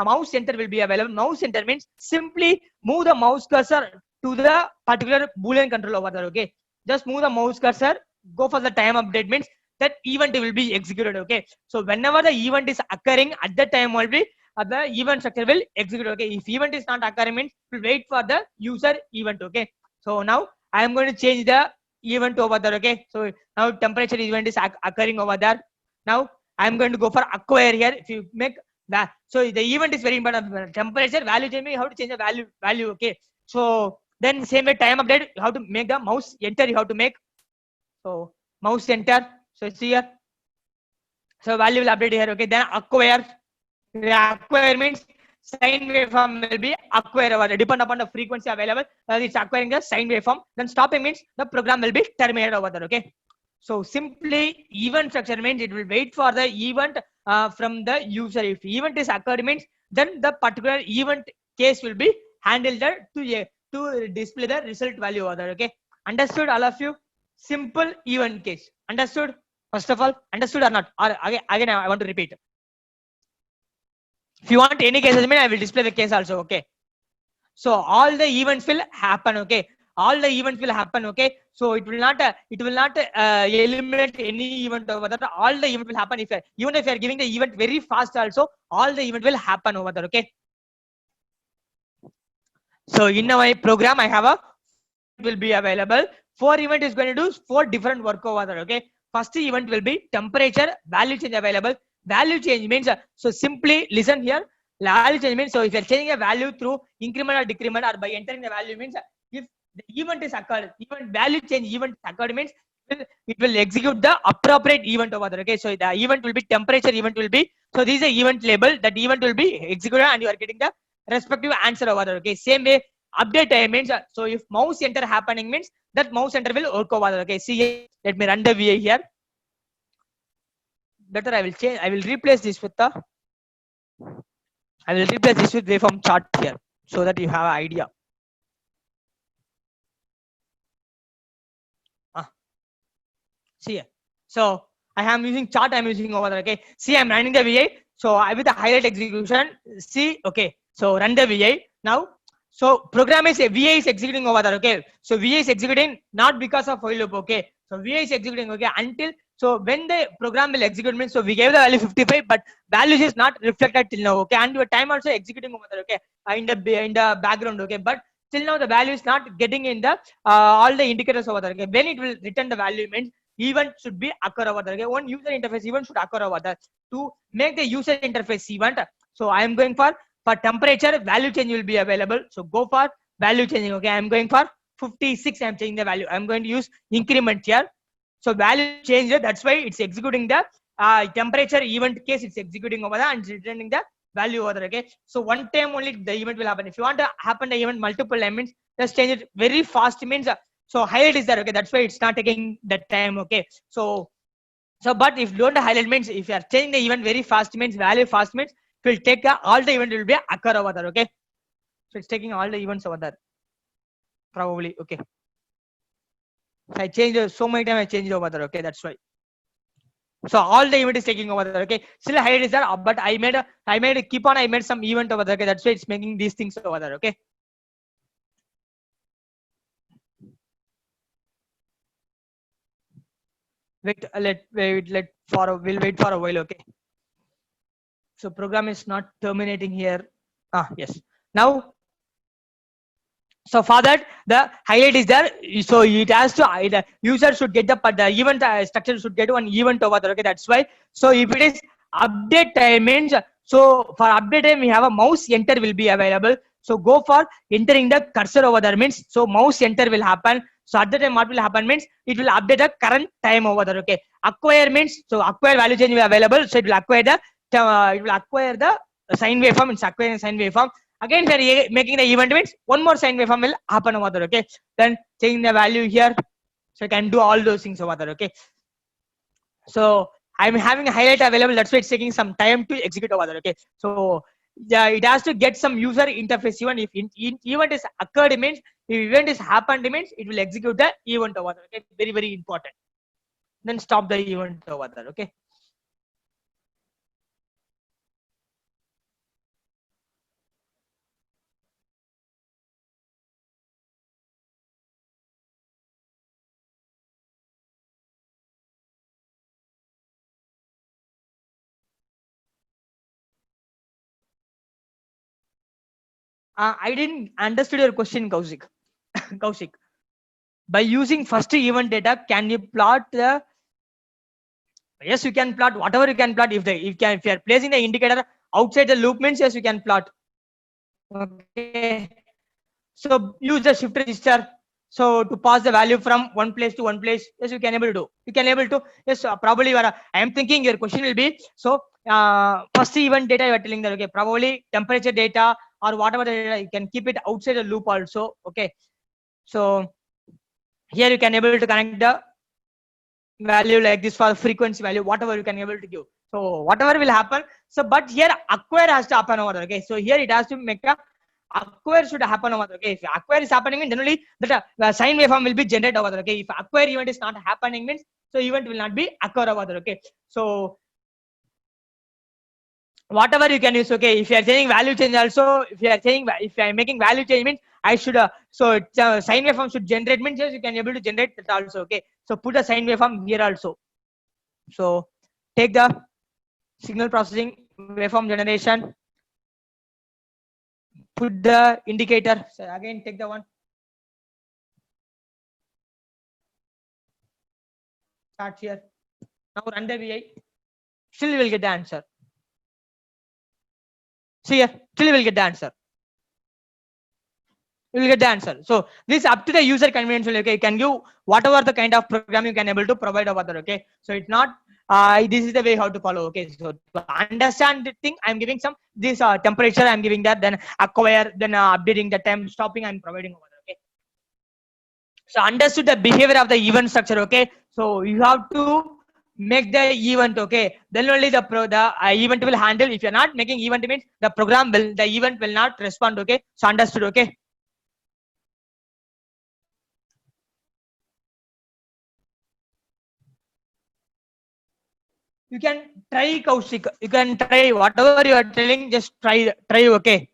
S1: mouse center will be available. Mouse center means simply move the mouse cursor to the particular boolean control over there. Okay, just move the mouse cursor, go for the time update means that event will be executed. Okay, so whenever the event is occurring at that time will be the event structure will execute. Okay, if event is not occurring means we'll wait for the user event. Okay, so now I am going to change the event over there. Okay, so now temperature event is occurring over there. Now I'm going to go for acquire here. If you make that, so the event is very important. Temperature value change, you have to change the value. Okay, so then same way time update, you have to make the mouse enter. You have to make so mouse enter. So see here, so value will update here. Okay, then acquire. Acquire means sine waveform will be acquire over depend upon the frequency available. It's acquiring the sine waveform. Then stopping means the program will be terminated over there. Okay. So simply event structure means it will wait for the event from the user. If event is occurred means then the particular event case will be handled there to display the result value over there. Okay, understood all of you? Simple event case. Understood? First of all, understood or not? Or again I want to repeat. If you want any cases, I will display the case also. Okay. So all the events will happen. Okay. All the events will happen. Okay, so it will not eliminate any event over there. All the event will happen. Even if you are giving the event very fast also, all the event will happen over there. Okay, so in my program I have a will be available. 4 event is going to do 4 different work over there. Okay, first event will be temperature value change available. Value change means so simply listen here. Value change means so if you are changing a value through increment or decrement or by entering the value means if the event is occurred, event value change event occurred means it will execute the appropriate event over there. Okay, so the event will be temperature event will be, so this is a event label, that event will be executed and you are getting the respective answer over there. Okay, same way update time means so if mouse enter happening means that mouse enter will work over there. Okay, see, let me run the VA here. Better I will change, I will replace this with waveform chart here so that you have an idea. See here. So I am using chart, I'm using over there. Okay, see, I'm running the VA. So I with the highlight execution. See, okay, so run the VA now. So program is VA is executing over there. Okay, so VA is executing not because of while loop. Okay, so VA is executing. Okay, until so when the program will execute means so we gave the value 55, but values is not reflected till now. Okay, and your time also executing over there. Okay, in the background. Okay, but till now the value is not getting in the all the indicators over there. Okay, when it will return the value means event should be occur over there. Okay, one user interface event should occur over there to make the user interface event. So I am going for temperature value change will be available. So go for value changing. Okay, I am going for 56. I am changing the value. I am going to use increment here. So value change, that's why it's executing the temperature event case, it's executing over there and it's returning the value over there. Okay, so one time only the event will happen. If you want to happen the event multiple time means just change it very fast means so highlight is there. Okay, that's why it's not taking that time. Okay, so but if you don't highlight means if you are changing the event very fast means value fast means it will take all the event will be occur over there. Okay, so it's taking all the events over there probably. Okay, so I changed so many times I changed over there. Okay, that's why. So all the event is taking over there. Okay, still highlight is there, but I made keep on I made some event over there. Okay, that's why it's making these things over there. Okay, wait, we'll wait for a while. Okay, so program is not terminating here. Yes, now. So for that, the highlight is there. So it has to the user should get the event structure should get one event over there. Okay, that's why. So if it is update time means so for update time we have a mouse enter will be available. So go for entering the cursor over there means so mouse enter will happen. So at the time what will happen means it will update the current time over there. Okay, acquire means so acquire value change will be available. So it will acquire the sine waveform. It's acquiring sine waveform. Again, we are making the event means one more sine waveform will happen over there. Okay, then changing the value here, so I can do all those things over there. Okay, so I'm having a highlight available. That's why it's taking some time to execute over there. Okay, so yeah, it has to get some user interface event. If event is occurred means if event is happened means it will execute the event over there. Okay, very important. Then stop the event over there. Okay. I didn't understood your question, Kaushik. Kaushik. By using first event data, can you plot the? Yes, you can plot whatever you can plot. If you are placing the indicator outside the loop means yes, you can plot. Okay. So use the shift register. So to pass the value from one place to one place, yes, you can able to do. You can able to yes, probably you are. I am thinking your question will be so first event data you are telling that okay, probably temperature data or whatever the data you can keep it outside the loop also. Okay. So here you can able to connect the value like this for frequency value, whatever you can able to give. So whatever will happen. So but here acquire has to happen over there. Okay. So here it has to make a acquire should happen over there. Okay. If acquire is happening, then only the sine waveform will be generated over there. Okay. If acquire event is not happening means so event will not be occur over there. Okay. So whatever you can use. Okay, if you are saying value change also, if you are saying if I am making value change means I should so sine waveform should generate means yes, you can able to generate that also. Okay, so put a sine waveform here also. So take the signal processing waveform generation, put the indicator. So again take the one, start here. Now run the VI. Still you will get the answer. See here, still you will get the answer. You will get the answer. So this up to the user convenience. Okay, you can give whatever the kind of program you can able to provide over there. Okay, so it's not this is the way how to follow. Okay, so to understand the thing, I'm giving some this temperature, I'm giving that, then acquire, then updating the time, stopping, I'm providing over there. Okay, so understood the behavior of the event structure. Okay, so you have to make the event. Okay, then only the event will handle. If you're not making event means the event will not respond. Okay, so understood. Okay. You can try, Kaushik. You can try whatever you are telling. Just try. Okay.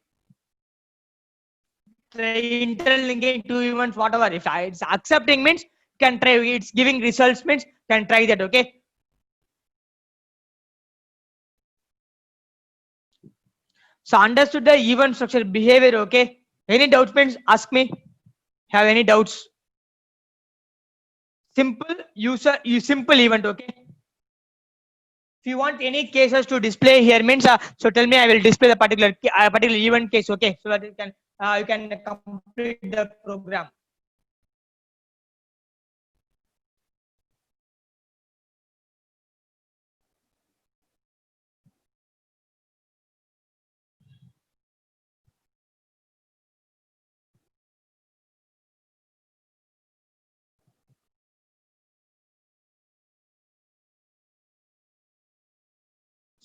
S1: Try interlinking two events, whatever. If it's accepting means can try. It's giving results means can try that. Okay. So understood the event structure behavior. Okay. Any doubts means ask me. Have any doubts? Simple simple event. Okay. If you want any cases to display here means so tell me, I will display the particular event case. Okay, so that you can complete the program.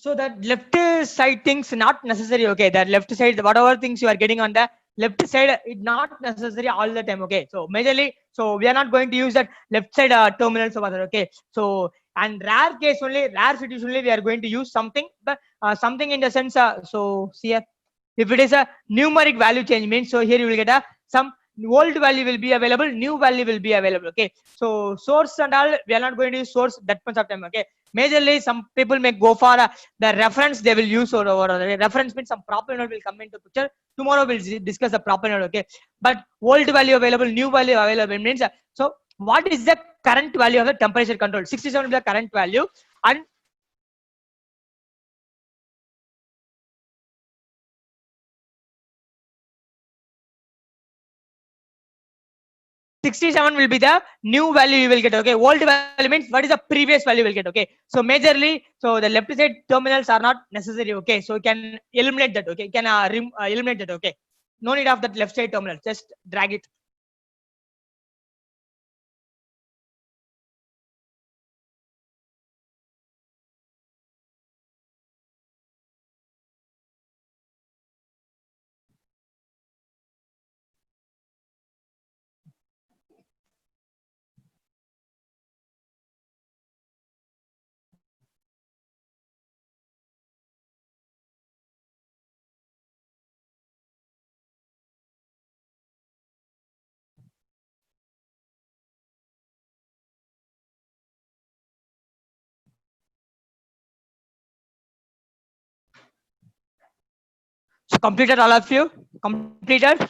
S1: So that left side things not necessary. Okay, that left side, whatever things you are getting on the left side, it not necessary all the time. Okay, so majorly, so we are not going to use that left side terminals over there. Okay, so and rare case only, rare situation only we are going to use something, but something in the sense. So see here, if it is a numeric value change means, so here you will get a some old value will be available, new value will be available. Okay, so source and all we are not going to use source that much of time. Okay, majorly some people may go for the reference they will use, or the reference means some proper node will come into picture. Tomorrow we'll discuss the proper node. Okay, but old value available, new value available means, so what is the current value of the temperature control? 67 is the current value, and 67 will be the new value you will get. Okay, old value means what is the previous value you will get. Okay, so majorly, so the left side terminals are not necessary. Okay, so you can eliminate that. Okay, you can eliminate that. Okay, no need of that left side terminal, just drag it. So completed, all of you completed.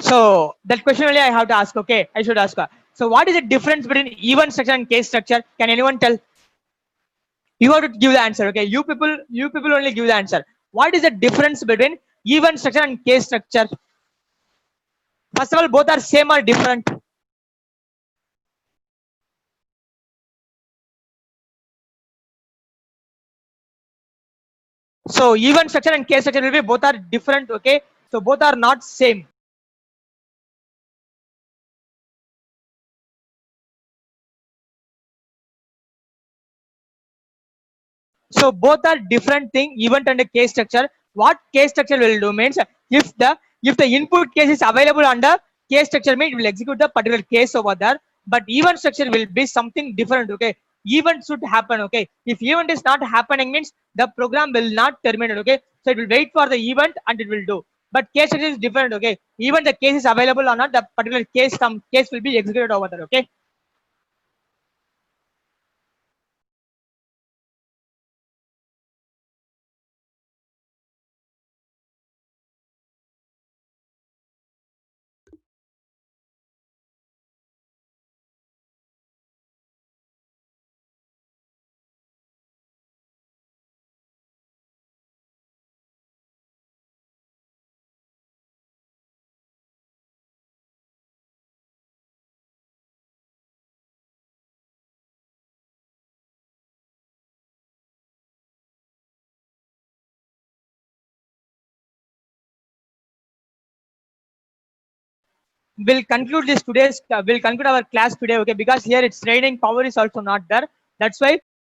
S1: So that question only I have to ask. Okay, I should ask. So what is the difference between event structure and case structure? Can anyone tell? You have to give the answer. Okay, you people only give the answer. What is the difference between event structure and case structure? First of all, both are same or different? So event structure and case structure will be both are different. Okay, so both are not same. So both are different thing, event and a case structure. What case structure will do means, if the input case is available under case structure means it will execute the particular case over there. But event structure will be something different. Okay, event should happen. Okay, if event is not happening means the program will not terminate. Okay, so it will wait for the event and it will do. But case structure is different. Okay, even the case is available or not, the particular case will be executed over there. Okay. we'll conclude this today's we'll conclude our class today, okay, because here it's raining, power is also not there. That's why